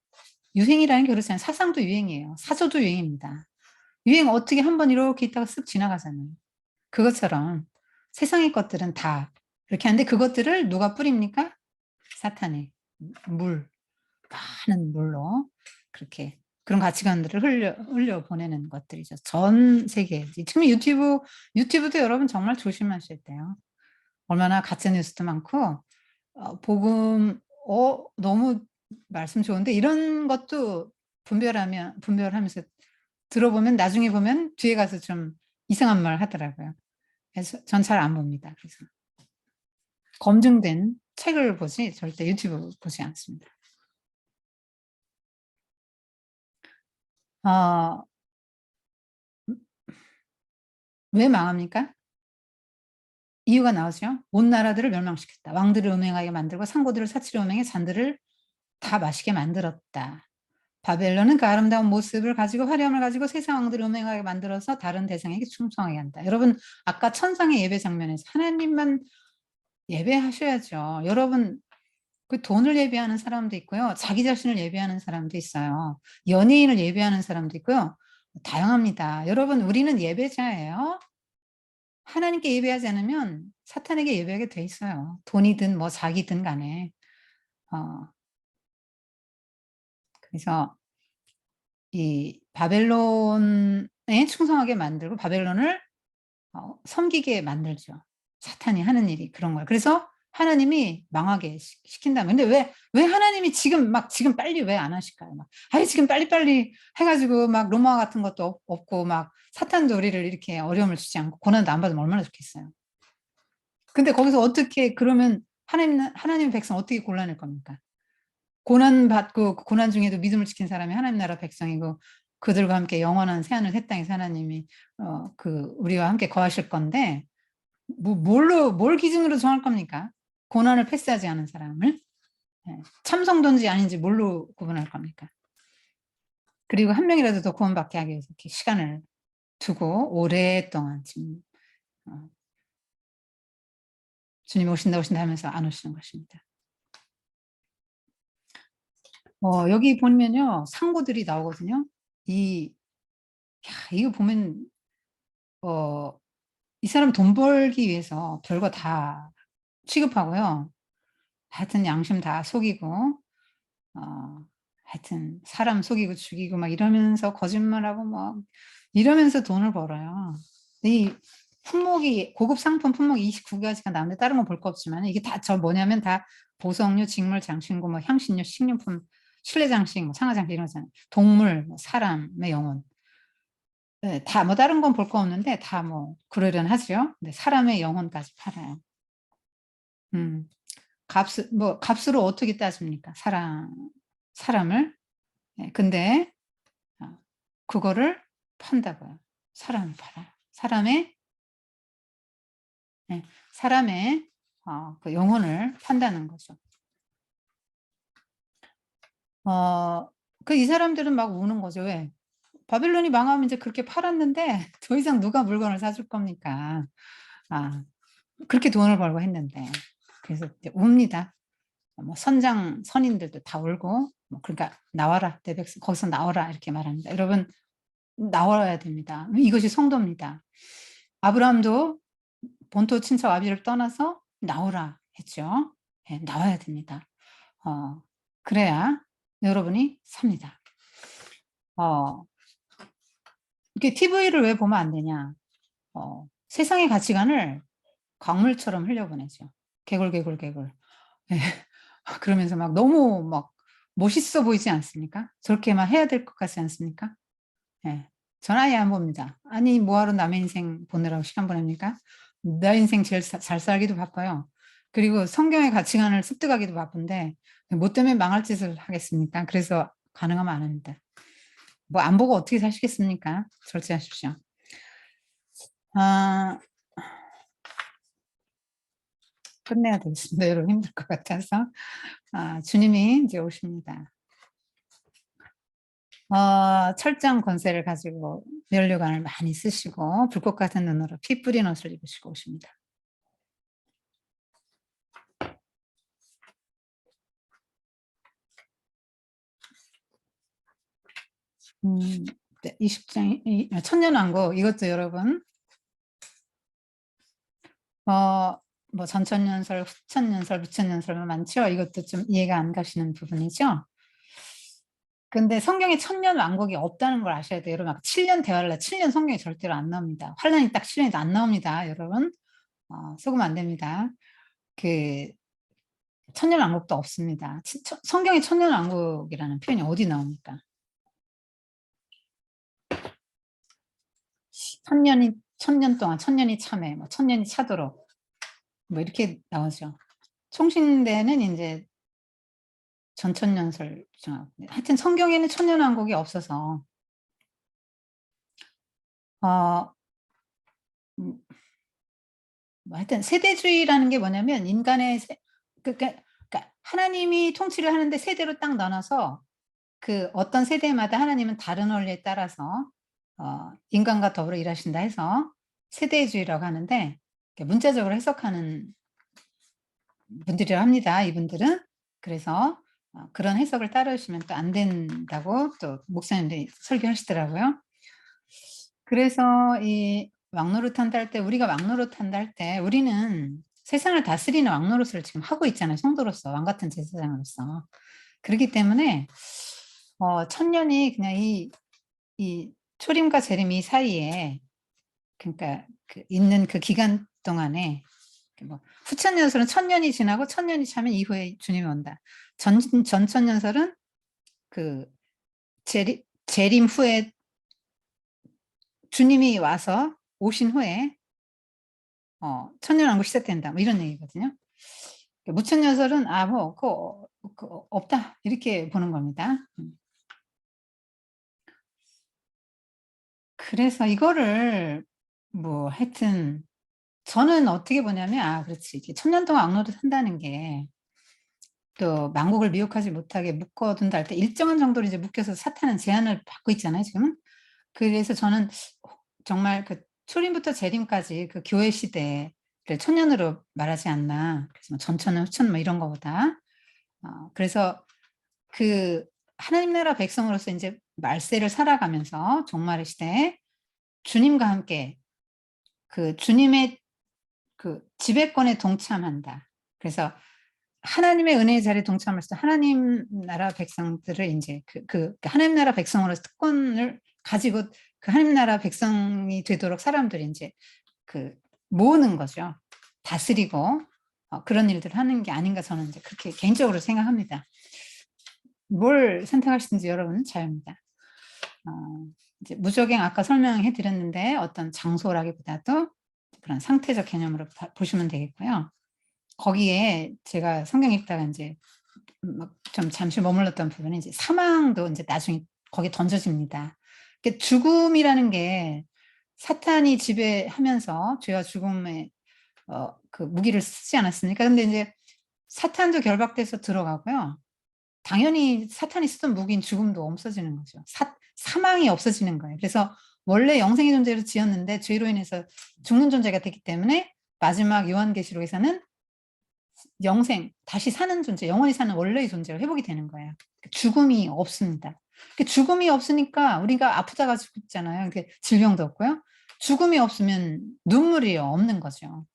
유행이라는 게 그렇잖아요. 사상도 유행이에요. 사조도 유행입니다. 유행 어떻게 한번 이렇게 있다가 쓱 지나가잖아요. 그것처럼 세상의 것들은 다 이렇게 하는데 그것들을 누가 뿌립니까? 사탄이 물, 많은 물로 그렇게 그런 가치관들을 흘려 보내는 것들이죠. 전 세계에. 지금 유튜브도 여러분 정말 조심하셔야 돼요. 얼마나 가짜 뉴스도 많고 복음 너무 말씀 좋은데 이런 것도 분별하면서 들어보면 나중에 보면 뒤에 가서 좀 이상한 말 하더라고요. 그래서 전 잘 안 봅니다. 그래서 검증된 책을 보지 절대 유튜브 보지 않습니다. 어 왜 망합니까? 이유가 나오죠. "온 나라들을 멸망시켰다. 왕들을 음행하게 만들고 상고들을 사치로 음행해 잔들을 다 마시게 만들었다. 바벨론은 그 아름다운 모습을 가지고 화려함을 가지고 세상 왕들을 음행하게 만들어서 다른 대상에게 충성하게 한다." 여러분 아까 천상의 예배 장면에서 하나님만 예배하셔야죠. 여러분 그 돈을 예배하는 사람도 있고요. 자기 자신을 예배하는 사람도 있어요. 연예인을 예배하는 사람도 있고요. 다양합니다. 여러분 우리는 예배자예요. 하나님께 예배하지 않으면 사탄에게 예배하게 돼 있어요. 돈이든 뭐 자기든 간에. 어 그래서 이 바벨론에 충성하게 만들고 바벨론을 섬기게 만들죠. 사탄이 하는 일이 그런 거예요. 그래서 하나님이 망하게 시킨다면 근데 왜 하나님이 지금 빨리 왜 안 하실까요? 막 아이 지금 빨리빨리 해 가지고 막 로마 같은 것도 없고 막 사탄도 우리를 이렇게 어려움을 주지 않고 고난도 안 받으면 얼마나 좋겠어요. 근데 거기서 어떻게 그러면 하나님의 백성 어떻게 골라낼 겁니까? 고난받고 그 고난 중에도 믿음을 지킨 사람이 하나님 나라 백성이고 그들과 함께 영원한 새하늘 새 땅에서 하나님이 우리와 함께 거하실 건데 뭘 기준으로 정할 겁니까? 고난을 패스하지 않은 사람을 참성도인지 아닌지 뭘로 구분할 겁니까? 그리고 한 명이라도 더 구원받게 하기 위해서 이렇게 시간을 두고 오랫동안 지금 주님 오신다 하면서 안 오시는 것입니다. 여기 보면요 상고들이 나오거든요. 이거 보면 이 사람 돈 벌기 위해서 별거 다 취급하고요. 하여튼 양심 다 속이고 하여튼 사람 속이고 죽이고 막 이러면서 거짓말하고 막 이러면서 돈을 벌어요. 이 품목이 고급 상품 품목이 29가지가 나오는데 다른 건 볼 거 없지만 이게 다 뭐냐면 다 보석류, 직물, 장신구, 뭐 향신료, 식료품, 실내장식, 뭐 상하장식 이런 거잖아요. 동물, 뭐 사람의 영혼. 네, 다 뭐 다른 건 볼 거 없는데 다 뭐 그러려하죠. 근데 사람의 영혼까지 팔아요. 값으로 어떻게 따집니까? 사람을. 네, 근데 그거를 판다고요. 사람을 팔아요. 사람의 그 영혼을 판다는 거죠. 이 사람들은 막 우는 거죠. 왜? 바빌론이 망하면 이제 그렇게 팔았는데 더 이상 누가 물건을 사줄 겁니까? 그렇게 돈을 벌고 했는데. 그래서 이제 웁니다. 뭐 선인들도 다 울고, 그러니까 나와라, 내 백성, 거기서 나와라, 이렇게 말합니다. 여러분, 나와야 됩니다. 이것이 성도입니다. 아브라함도 본토 친척 아비를 떠나서 나오라 했죠. 네, 나와야 됩니다. 그래야 여러분이 삽니다. 이렇게 TV를 왜 보면 안 되냐? 세상의 가치관을 광물처럼 흘려보내죠. 개굴. 네. 그러면서 막 너무 막 멋있어 보이지 않습니까? 저렇게만 해야 될 것 같지 않습니까? 네. 전 아예 안 봅니다. 아니 뭐하러 남의 인생 보느라고 시간 보냅니까? 내 인생 제일 잘 살기도 바빠요. 그리고 성경의 가치관을 습득하기도 바쁜데 뭐 때문에 망할 짓을 하겠습니까? 그래서 가능하면 안 합니다. 뭐 안 보고 어떻게 사시겠습니까? 절제하십시오. 끝내야 되겠습니다. 여러분 힘들 것 같아서. 주님이 이제 오십니다. 철장 권세를 가지고 면류관을 많이 쓰시고 불꽃 같은 눈으로 피 뿌린 옷을 입으시고 오십니다. 네, 20장 천년왕국 이것도 여러분 뭐 전천년설, 후천년설, 부천년설 많죠. 이것도 좀 이해가 안 가시는 부분이죠. 근데 성경에 천년왕국이 없다는 걸 아셔야 돼요. 여러분 7년 대활란 7년 성경에 절대로 안 나옵니다. 환란이 딱 7년에도 안 나옵니다. 여러분 속으면 안 됩니다. 천년왕국도 없습니다. 성경에 천년왕국이라는 표현이 어디 나옵니까? 천년 동안 천년이 참해, 뭐 천년이 차도록 뭐 이렇게 나오죠. 총신대는 이제 전천년설 하여튼 성경에는 천년왕국이 없어서 하여튼 세대주의라는 게 뭐냐면 인간의 그러니까 하나님이 통치를 하는데 세대로 딱 나눠서 그 어떤 세대마다 하나님은 다른 원리에 따라서 인간과 더불어 일하신다 해서 세대주의라고 하는데 문자적으로 해석하는 분들이라 합니다. 이분들은. 그래서 그런 해석을 따르시면 또 안 된다고 또 목사님들이 설교하시더라고요. 그래서 이 왕노릇한다 할 때 우리가 왕노릇한다 할 때 우리는 세상을 다스리는 왕노릇을 지금 하고 있잖아요. 성도로서 왕 같은 제사장으로서. 그렇기 때문에 천년이 그냥 이 초림과 재림 이 사이에 그러니까 있는 그 기간 동안에 뭐 후천년설은 1000년이 지나고 1000년이 차면 이후에 주님이 온다. 전천년설은 그 재림 후에 주님이 와서 오신 후에 천년왕국 시작된다. 뭐 이런 얘기거든요. 무천여설은 뭐 그거 없다 이렇게 보는 겁니다. 그래서 이거를 뭐 하여튼 저는 어떻게 보냐면 그렇지. 이게 1000년 동안 악노릇 한다는 게 또 만국을 미혹하지 못하게 묶어둔다 할 때 일정한 정도로 이제 묶여서 사탄은 제한을 받고 있잖아요, 지금. 그래서 저는 정말 그 초림부터 재림까지 그 교회 시대를 1000년으로 말하지 않나. 그래서 뭐 전천후 천 뭐 이런 거보다. 그래서 그 하나님 나라 백성으로서 이제 말세를 살아가면서 종말의 시대에 주님과 함께 그 주님의 그 지배권에 동참한다. 그래서 하나님의 은혜의 자리에 동참해서 하나님 나라 백성들을 이제 하나님 나라 백성으로서 특권을 가지고 그 하나님 나라 백성이 되도록 사람들이 이제 모으는 거죠. 다스리고 그런 일들을 하는 게 아닌가 저는 이제 그렇게 개인적으로 생각합니다. 뭘 선택하시든지 여러분은 자유입니다. 이제 무적행 아까 설명해 드렸는데 어떤 장소라기보다도 그런 상태적 개념으로 보시면 되겠고요. 거기에 제가 성경 읽다가 이제 좀 잠시 머물렀던 부분이 이제 사망도 이제 나중에 거기에 던져집니다. 죽음이라는 게 사탄이 지배하면서 죄와 죽음의 그 무기를 쓰지 않았습니까? 근데 이제 사탄도 결박돼서 들어가고요. 당연히 사탄이 쓰던 무기인 죽음도 없어지는 거죠. 사망이 없어지는 거예요. 그래서 원래 영생의 존재로 지었는데 죄로 인해서 죽는 존재가 됐기 때문에 마지막 요한계시록에서는 영생, 다시 사는 존재, 영원히 사는 원래의 존재로 회복이 되는 거예요. 죽음이 없습니다. 죽음이 없으니까 우리가 아프다가 죽잖아요. 질병도 없고요. 죽음이 없으면 눈물이 없는 거죠.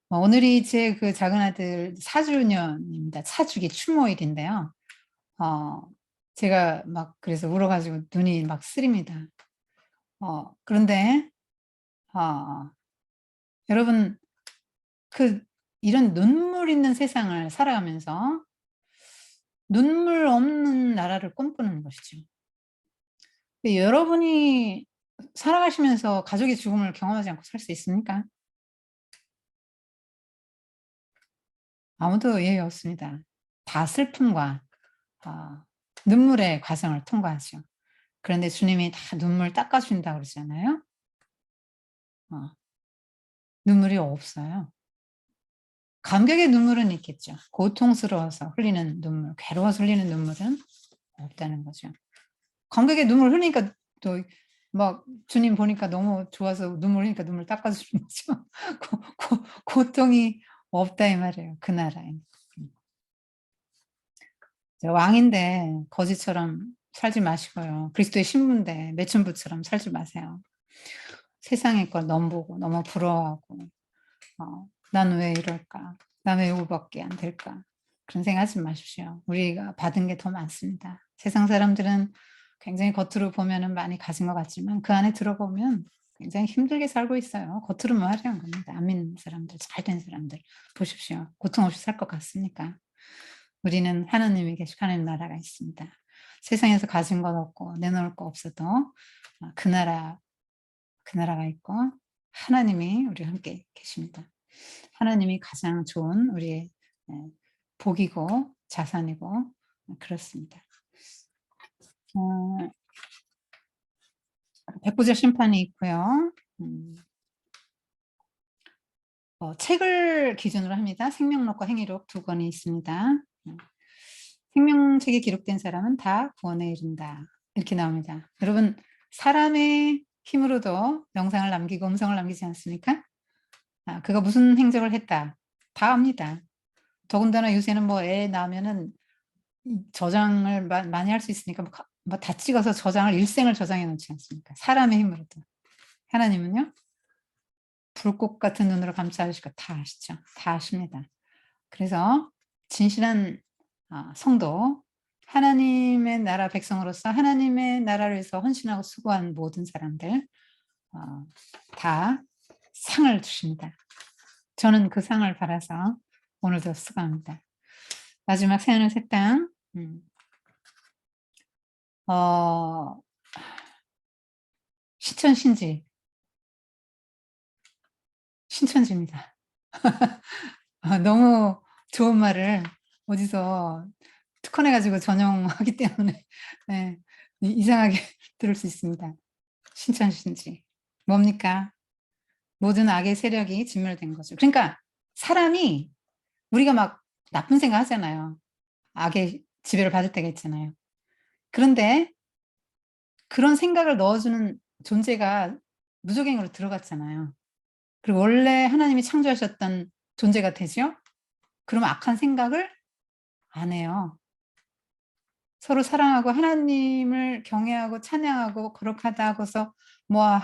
오늘이 제 그 작은 아들 4주년입니다. 사주기 추모일인데요. 제가 막 그래서 울어가지고 눈이 막 쓰립니다. 그런데 여러분 이런 눈물 있는 세상을 살아가면서 눈물 없는 나라를 꿈꾸는 것이죠. 여러분이 살아가시면서 가족의 죽음을 경험하지 않고 살 수 있습니까? 아무도 예외 없습니다. 다 슬픔과 눈물의 과정을 통과하죠. 그런데 주님이 다 눈물 닦아준다고 그러잖아요. 눈물이 없어요. 감격의 눈물은 있겠죠. 고통스러워서 흘리는 눈물, 괴로워서 흘리는 눈물은 없다는 거죠. 감격의 눈물 흘리니까 또 막 주님 보니까 너무 좋아서 눈물 흘리니까 눈물 닦아주는 거죠. 고통이 없다 이 말이에요. 그 나라에. 왕인데 거지처럼 살지 마시고요. 그리스도의 신부인데 매춘부처럼 살지 마세요. 세상의 걸 넘보고 너무 부러워하고 난 왜 이럴까? 난 왜 이거밖에 안 될까? 그런 생각하지 마십시오. 우리가 받은 게 더 많습니다. 세상 사람들은 굉장히 겉으로 보면은 많이 가진 것 같지만 그 안에 들어보면 굉장히 힘들게 살고 있어요. 겉으로만 화려한 겁니다. 안 믿는 사람들, 잘된 사람들 보십시오. 고통 없이 살 것 같습니까? 우리는 하나님이 계시고 하나님 나라가 있습니다. 세상에서 가진 것 없고 내놓을 거 없어도 그 나라가 있고 하나님이 우리와 함께 계십니다. 하나님이 가장 좋은 우리의 복이고 자산이고 그렇습니다. 백부자 심판이 있고요. 책을 기준으로 합니다. 생명록과 행위록 두 권이 있습니다. 생명책에 기록된 사람은 다 구원에 이른다. 이렇게 나옵니다. 여러분 사람의 힘으로도 영상을 남기고 음성을 남기지 않습니까? 그가 무슨 행적을 했다. 다 압니다. 더군다나 요새는 뭐 애 낳으면은 저장을 많이 할 수 있으니까 뭐 다 찍어서 저장을 일생을 저장해 놓지 않습니까? 사람의 힘으로도. 하나님은요? 불꽃 같은 눈으로 감싸주시고 다 아시죠? 다 아십니다. 그래서 진실한 성도, 하나님의 나라 백성으로서 하나님의 나라를 위해서 헌신하고 수고한 모든 사람들 다 상을 주십니다. 저는 그 상을 받아서 오늘도 수고합니다. 마지막 새하늘 새 땅. 신천신지 신천지입니다. 너무 좋은 말을 어디서 특허내 가지고 전용하기 때문에 네. 이상하게 들을 수 있습니다. 신천신지. 뭡니까? 모든 악의 세력이 진멸된 거죠. 그러니까 사람이 우리가 막 나쁜 생각 하잖아요. 악의 지배를 받을 때가 있잖아요. 그런데 그런 생각을 넣어주는 존재가 무적행으로 들어갔잖아요. 그리고 원래 하나님이 창조하셨던 존재가 되죠? 그러면 악한 생각을 안 해요. 서로 사랑하고 하나님을 경외하고 찬양하고 거룩하다 하고서 뭐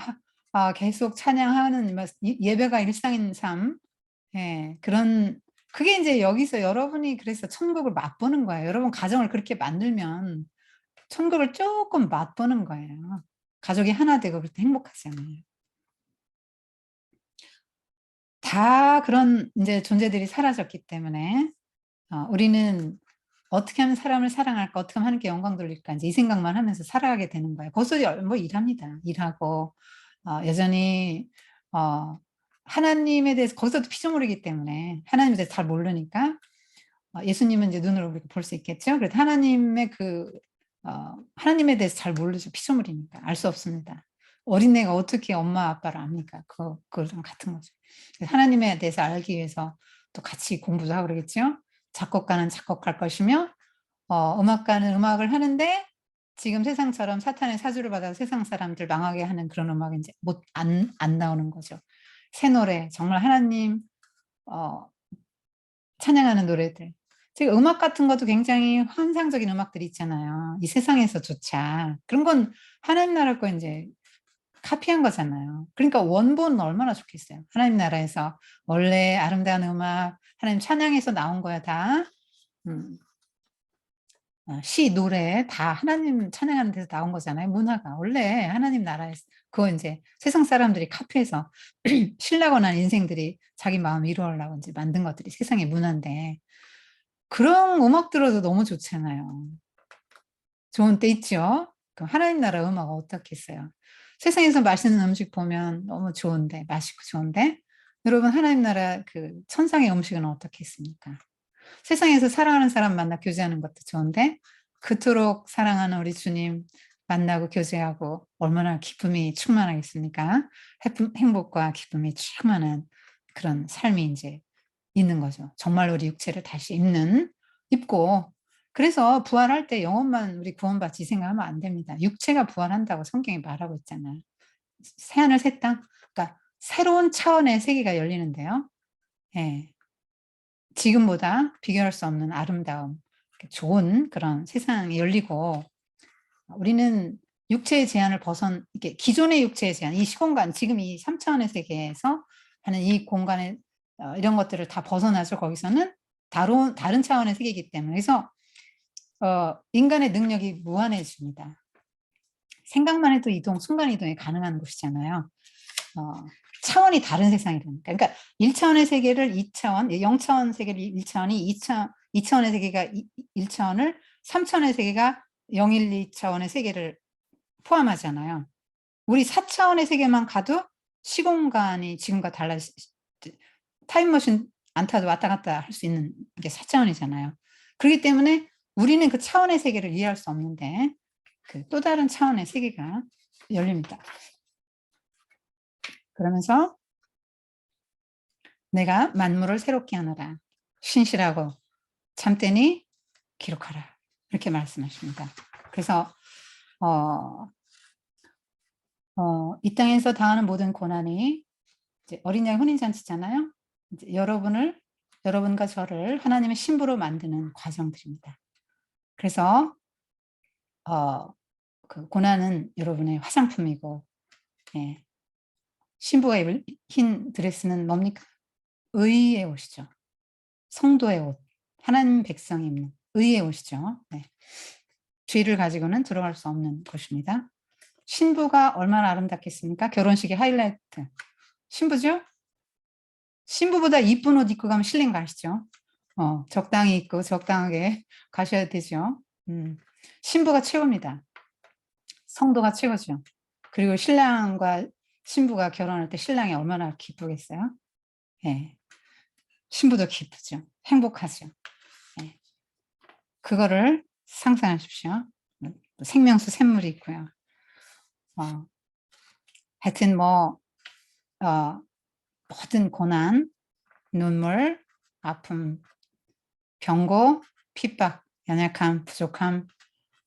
계속 찬양하는 예배가 일상인 삶. 예, 그런 그게 이제 여기서 여러분이 그래서 천국을 맛보는 거예요. 여러분 가정을 그렇게 만들면 천국을 조금 맛보는 거예요. 가족이 하나 되고 그럴 때 행복하잖아요. 다 그런 이제 존재들이 사라졌기 때문에 우리는 어떻게 하면 사람을 사랑할까, 어떻게 하면 하나님께 영광 돌릴까 이제 이 생각만 하면서 살아가게 되는 거예요. 거기서 뭐 일합니다. 일하고 여전히 하나님에 대해서 거기서도 피조물이기 때문에 하나님에 대해서 잘 모르니까 예수님은 이제 눈으로 우리가 볼 수 있겠죠. 그래도 하나님의 하나님에 대해서 잘 모르죠. 피조물이니까 알 수 없습니다. 어린애가 어떻게 엄마 아빠를 압니까? 그거랑 같은 거죠. 하나님에 대해서 알기 위해서 또 같이 공부도 하고 그러겠죠. 작곡가는 작곡할 것이며 음악가는 음악을 하는데 지금 세상처럼 사탄의 사주를 받아서 세상 사람들 망하게 하는 그런 음악이 이제 안 나오는 거죠. 새 노래 정말 하나님 찬양하는 노래들. 지금 음악 같은 것도 굉장히 환상적인 음악들이 있잖아요. 이 세상에서조차. 그런 건 하나님 나라 거 이제 카피한 거잖아요. 그러니까 원본은 얼마나 좋겠어요. 하나님 나라에서 원래 아름다운 음악, 하나님 찬양에서 나온 거야 다. 시, 노래 다 하나님 찬양하는 데서 나온 거잖아요. 문화가 원래 하나님 나라에서 그거 이제 세상 사람들이 카피해서 신라고 난 인생들이 자기 마음 이루려고 이제 만든 것들이 세상의 문화인데 그런 음악 들어도 너무 좋잖아요. 좋은 때 있죠. 그럼 하나님 나라 음악 어떻겠어요? 세상에서 맛있는 음식 보면 너무 좋은데 맛있고 좋은데 여러분 하나님 나라 그 천상의 음식은 어떻겠습니까? 세상에서 사랑하는 사람 만나 교제하는 것도 좋은데 그토록 사랑하는 우리 주님 만나고 교제하고 얼마나 기쁨이 충만하겠습니까? 행복과 기쁨이 충만한 그런 삶이 이제 있는 거죠. 정말 우리 육체를 다시 입고 그래서 부활할 때 영혼만 우리 구원받지 생각하면 안 됩니다. 육체가 부활한다고 성경이 말하고 있잖아요. 새하늘 새 땅. 그러니까 새로운 차원의 세계가 열리는데요. 예. 지금보다 비교할 수 없는 아름다움, 좋은 그런 세상이 열리고 우리는 육체의 제한을 이렇게 기존의 육체의 제한, 이 시공간, 지금 이 3차원의 세계에서 하는 이 공간에 이런 것들을 다 벗어나서 거기서는 다른 차원의 세계이기 때문에 그래서 인간의 능력이 무한해집니다. 생각만 해도 순간 이동이 가능한 곳이잖아요. 차원이 다른 세상이라니까. 그러니까 1차원의 세계를 2차원, 0차원 세계를 1차원이 2차원의 세계가 1차원을 3차원의 세계가 012차원의 세계를 포함하잖아요. 우리 4차원의 세계만 가도 시공간이 지금과 타임머신 안 타도 왔다 갔다 할 수 있는 게 4차원이잖아요. 그렇기 때문에 우리는 그 차원의 세계를 이해할 수 없는데 또 다른 차원의 세계가 열립니다. 그러면서 내가 만물을 새롭게 하노라. 신실하고 참되니 기록하라. 이렇게 말씀하십니다. 그래서 이 땅에서 당하는 모든 고난이 이제 어린 양 혼인잔치잖아요. 이제 여러분과 저를 하나님의 신부로 만드는 과정들입니다. 그래서 그 고난은 여러분의 화장품이고, 예. 신부가 입을 흰 드레스는 뭡니까? 의의 옷이죠. 성도의 옷, 하나님 백성이 입는 의의 옷이죠. 네. 죄를 가지고는 들어갈 수 없는 것입니다. 신부가 얼마나 아름답겠습니까? 결혼식의 하이라이트. 신부죠? 신부보다 이쁜 옷 입고 가면 실례인 거 아시죠? 적당히 입고 적당하게 가셔야 되죠. 신부가 최고입니다. 성도가 최고죠. 그리고 신랑과 신부가 결혼할 때 신랑이 얼마나 기쁘겠어요? 예. 신부도 기쁘죠. 행복하죠. 네. 그거를 상상하십시오. 생명수 샘물이 있고요. 하여튼 모든 고난, 눈물, 아픔, 병고, 핍박, 연약함, 부족함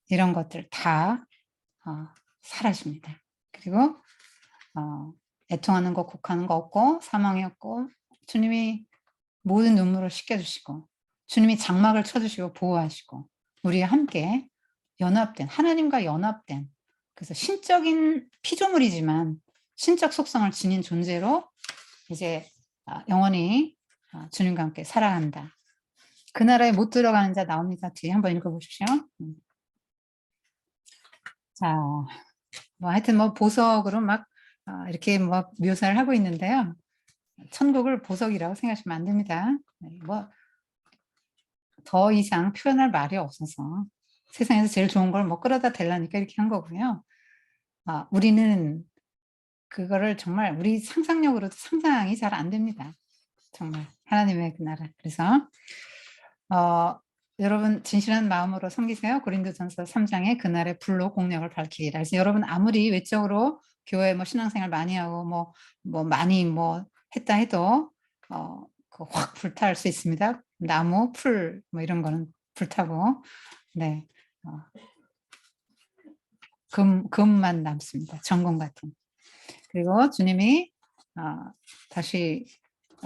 이런 것들 다 사라집니다. 그리고 애통하는 거, 곡하는 거 없고 사망이 없고 주님이 모든 눈물을 씻겨주시고 주님이 장막을 쳐주시고 보호하시고 우리와 함께 연합된 하나님과 연합된 그래서 신적인 피조물이지만 신적 속성을 지닌 존재로 이제 영원히 주님과 함께 살아간다. 그 나라에 못 들어가는 자 나옵니다. 뒤에 한번 읽어보십시오. 자, 하여튼 보석으로 막 이렇게 묘사를 하고 있는데요. 천국을 보석이라고 생각하시면 안 됩니다. 더 이상 표현할 말이 없어서 세상에서 제일 좋은 걸 끌어다 대려니까 이렇게 한 거고요. 우리는 그거를 정말 우리 상상력으로도 상상이 잘 안 됩니다. 정말 하나님의 그 나라. 그래서 여러분 진실한 마음으로 섬기세요. 고린도전서 3장에 그날의 불로 공력을 밝히리라. 그래서 여러분 아무리 외적으로 교회 신앙생활 많이 하고 많이 했다 해도 확 불탈 수 있습니다. 나무, 풀 이런 거는 불타고 네 금만 남습니다. 전공 같은. 그리고 주님이 다시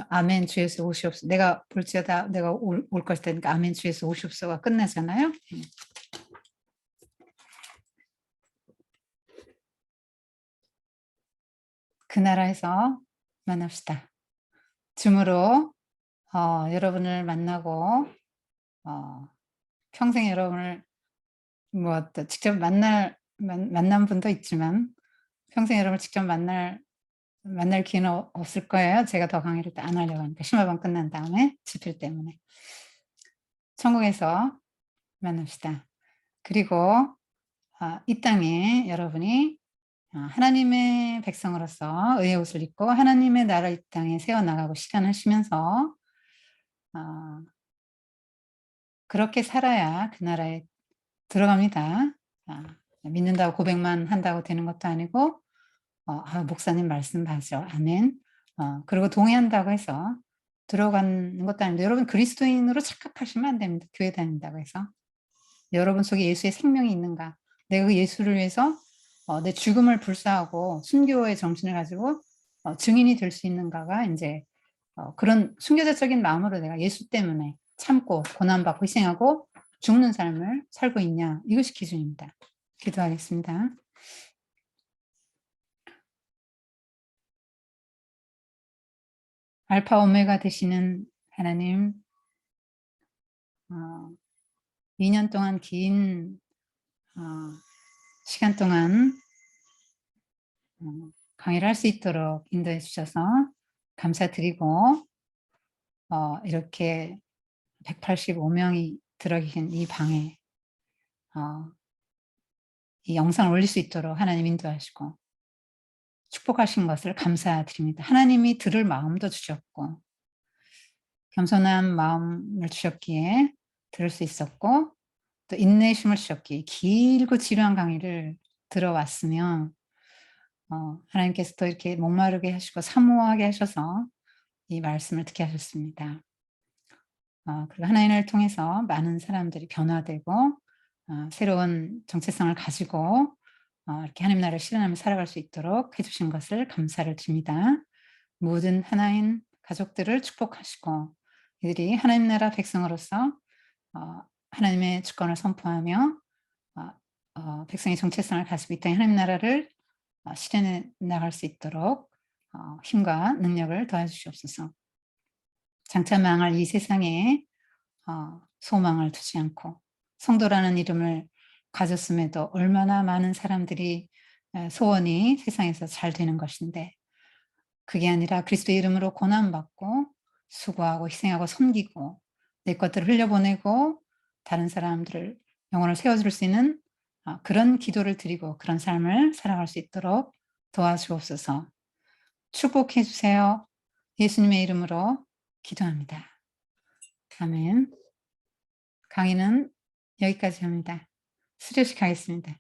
아멘 주 예수 오시옵소서. 내가 볼지어다 내가 올 것이다. 그러니까 아멘 주 예수 오시옵소서가 끝나잖아요. 그 나라에서 만납시다. 줌으로 여러분을 만나고 평생 여러분을 또 직접 만난 분도 있지만 평생 여러분을 직접 만날 기회는 없을 거예요. 제가 더 강의를 안 하려고 하니까 심화반 끝난 다음에 집필 때문에 천국에서 만납시다. 그리고 이 땅에 여러분이 하나님의 백성으로서 의의 옷을 입고 하나님의 나라 이 땅에 세워나가고 실현하시면서 그렇게 살아야 그 나라에 들어갑니다. 믿는다고 고백만 한다고 되는 것도 아니고 목사님 말씀 맞죠. 아멘. 그리고 동의한다고 해서 들어가는 것도 아닌데 여러분 그리스도인으로 착각하시면 안 됩니다. 교회 다닌다고 해서. 여러분 속에 예수의 생명이 있는가? 내가 그 예수를 위해서 내 죽음을 불사하고 순교의 정신을 가지고 증인이 될 수 있는가가 이제 그런 순교자적인 마음으로 내가 예수 때문에 참고 고난받고 희생하고 죽는 삶을 살고 있냐. 이것이 기준입니다. 기도하겠습니다. 알파 오메가 되시는 하나님, 2년 동안 긴 시간 동안 강의를 할 수 있도록 인도해 주셔서 감사드리고 이렇게 185명이 들어계신 이 방에 이 영상을 올릴 수 있도록 하나님 인도하시고 축복하신 것을 감사드립니다. 하나님이 들을 마음도 주셨고 겸손한 마음을 주셨기에 들을 수 있었고 또 인내심을 주셨기에 길고 지루한 강의를 들어왔으며 하나님께서 또 이렇게 목마르게 하시고 사모하게 하셔서 이 말씀을 듣게 하셨습니다. 그리고 하나님을 통해서 많은 사람들이 변화되고 새로운 정체성을 가지고 이렇게 하나님 나라를 실현하며 살아갈 수 있도록 해주신 것을 감사를 드립니다. 모든 하나님 가족들을 축복하시고 이들이 하나님 나라 백성으로서 하나님의 주권을 선포하며 백성의 정체성을 가지고 이 땅에 하나님 나라를 실현해 나갈 수 있도록 힘과 능력을 더해주시옵소서. 장차 망할 이 세상에 소망을 두지 않고 성도라는 이름을 가졌음에도 얼마나 많은 사람들이 소원이 세상에서 잘 되는 것인데 그게 아니라 그리스도의 이름으로 고난받고 수고하고 희생하고 섬기고 내 것들을 흘려보내고 다른 사람들을 영혼을 세워줄 수 있는 그런 기도를 드리고 그런 삶을 살아갈 수 있도록 도와주옵소서. 축복해 주세요. 예수님의 이름으로 기도합니다. 아멘. 강의는 여기까지 합니다. 수료식 하겠습니다.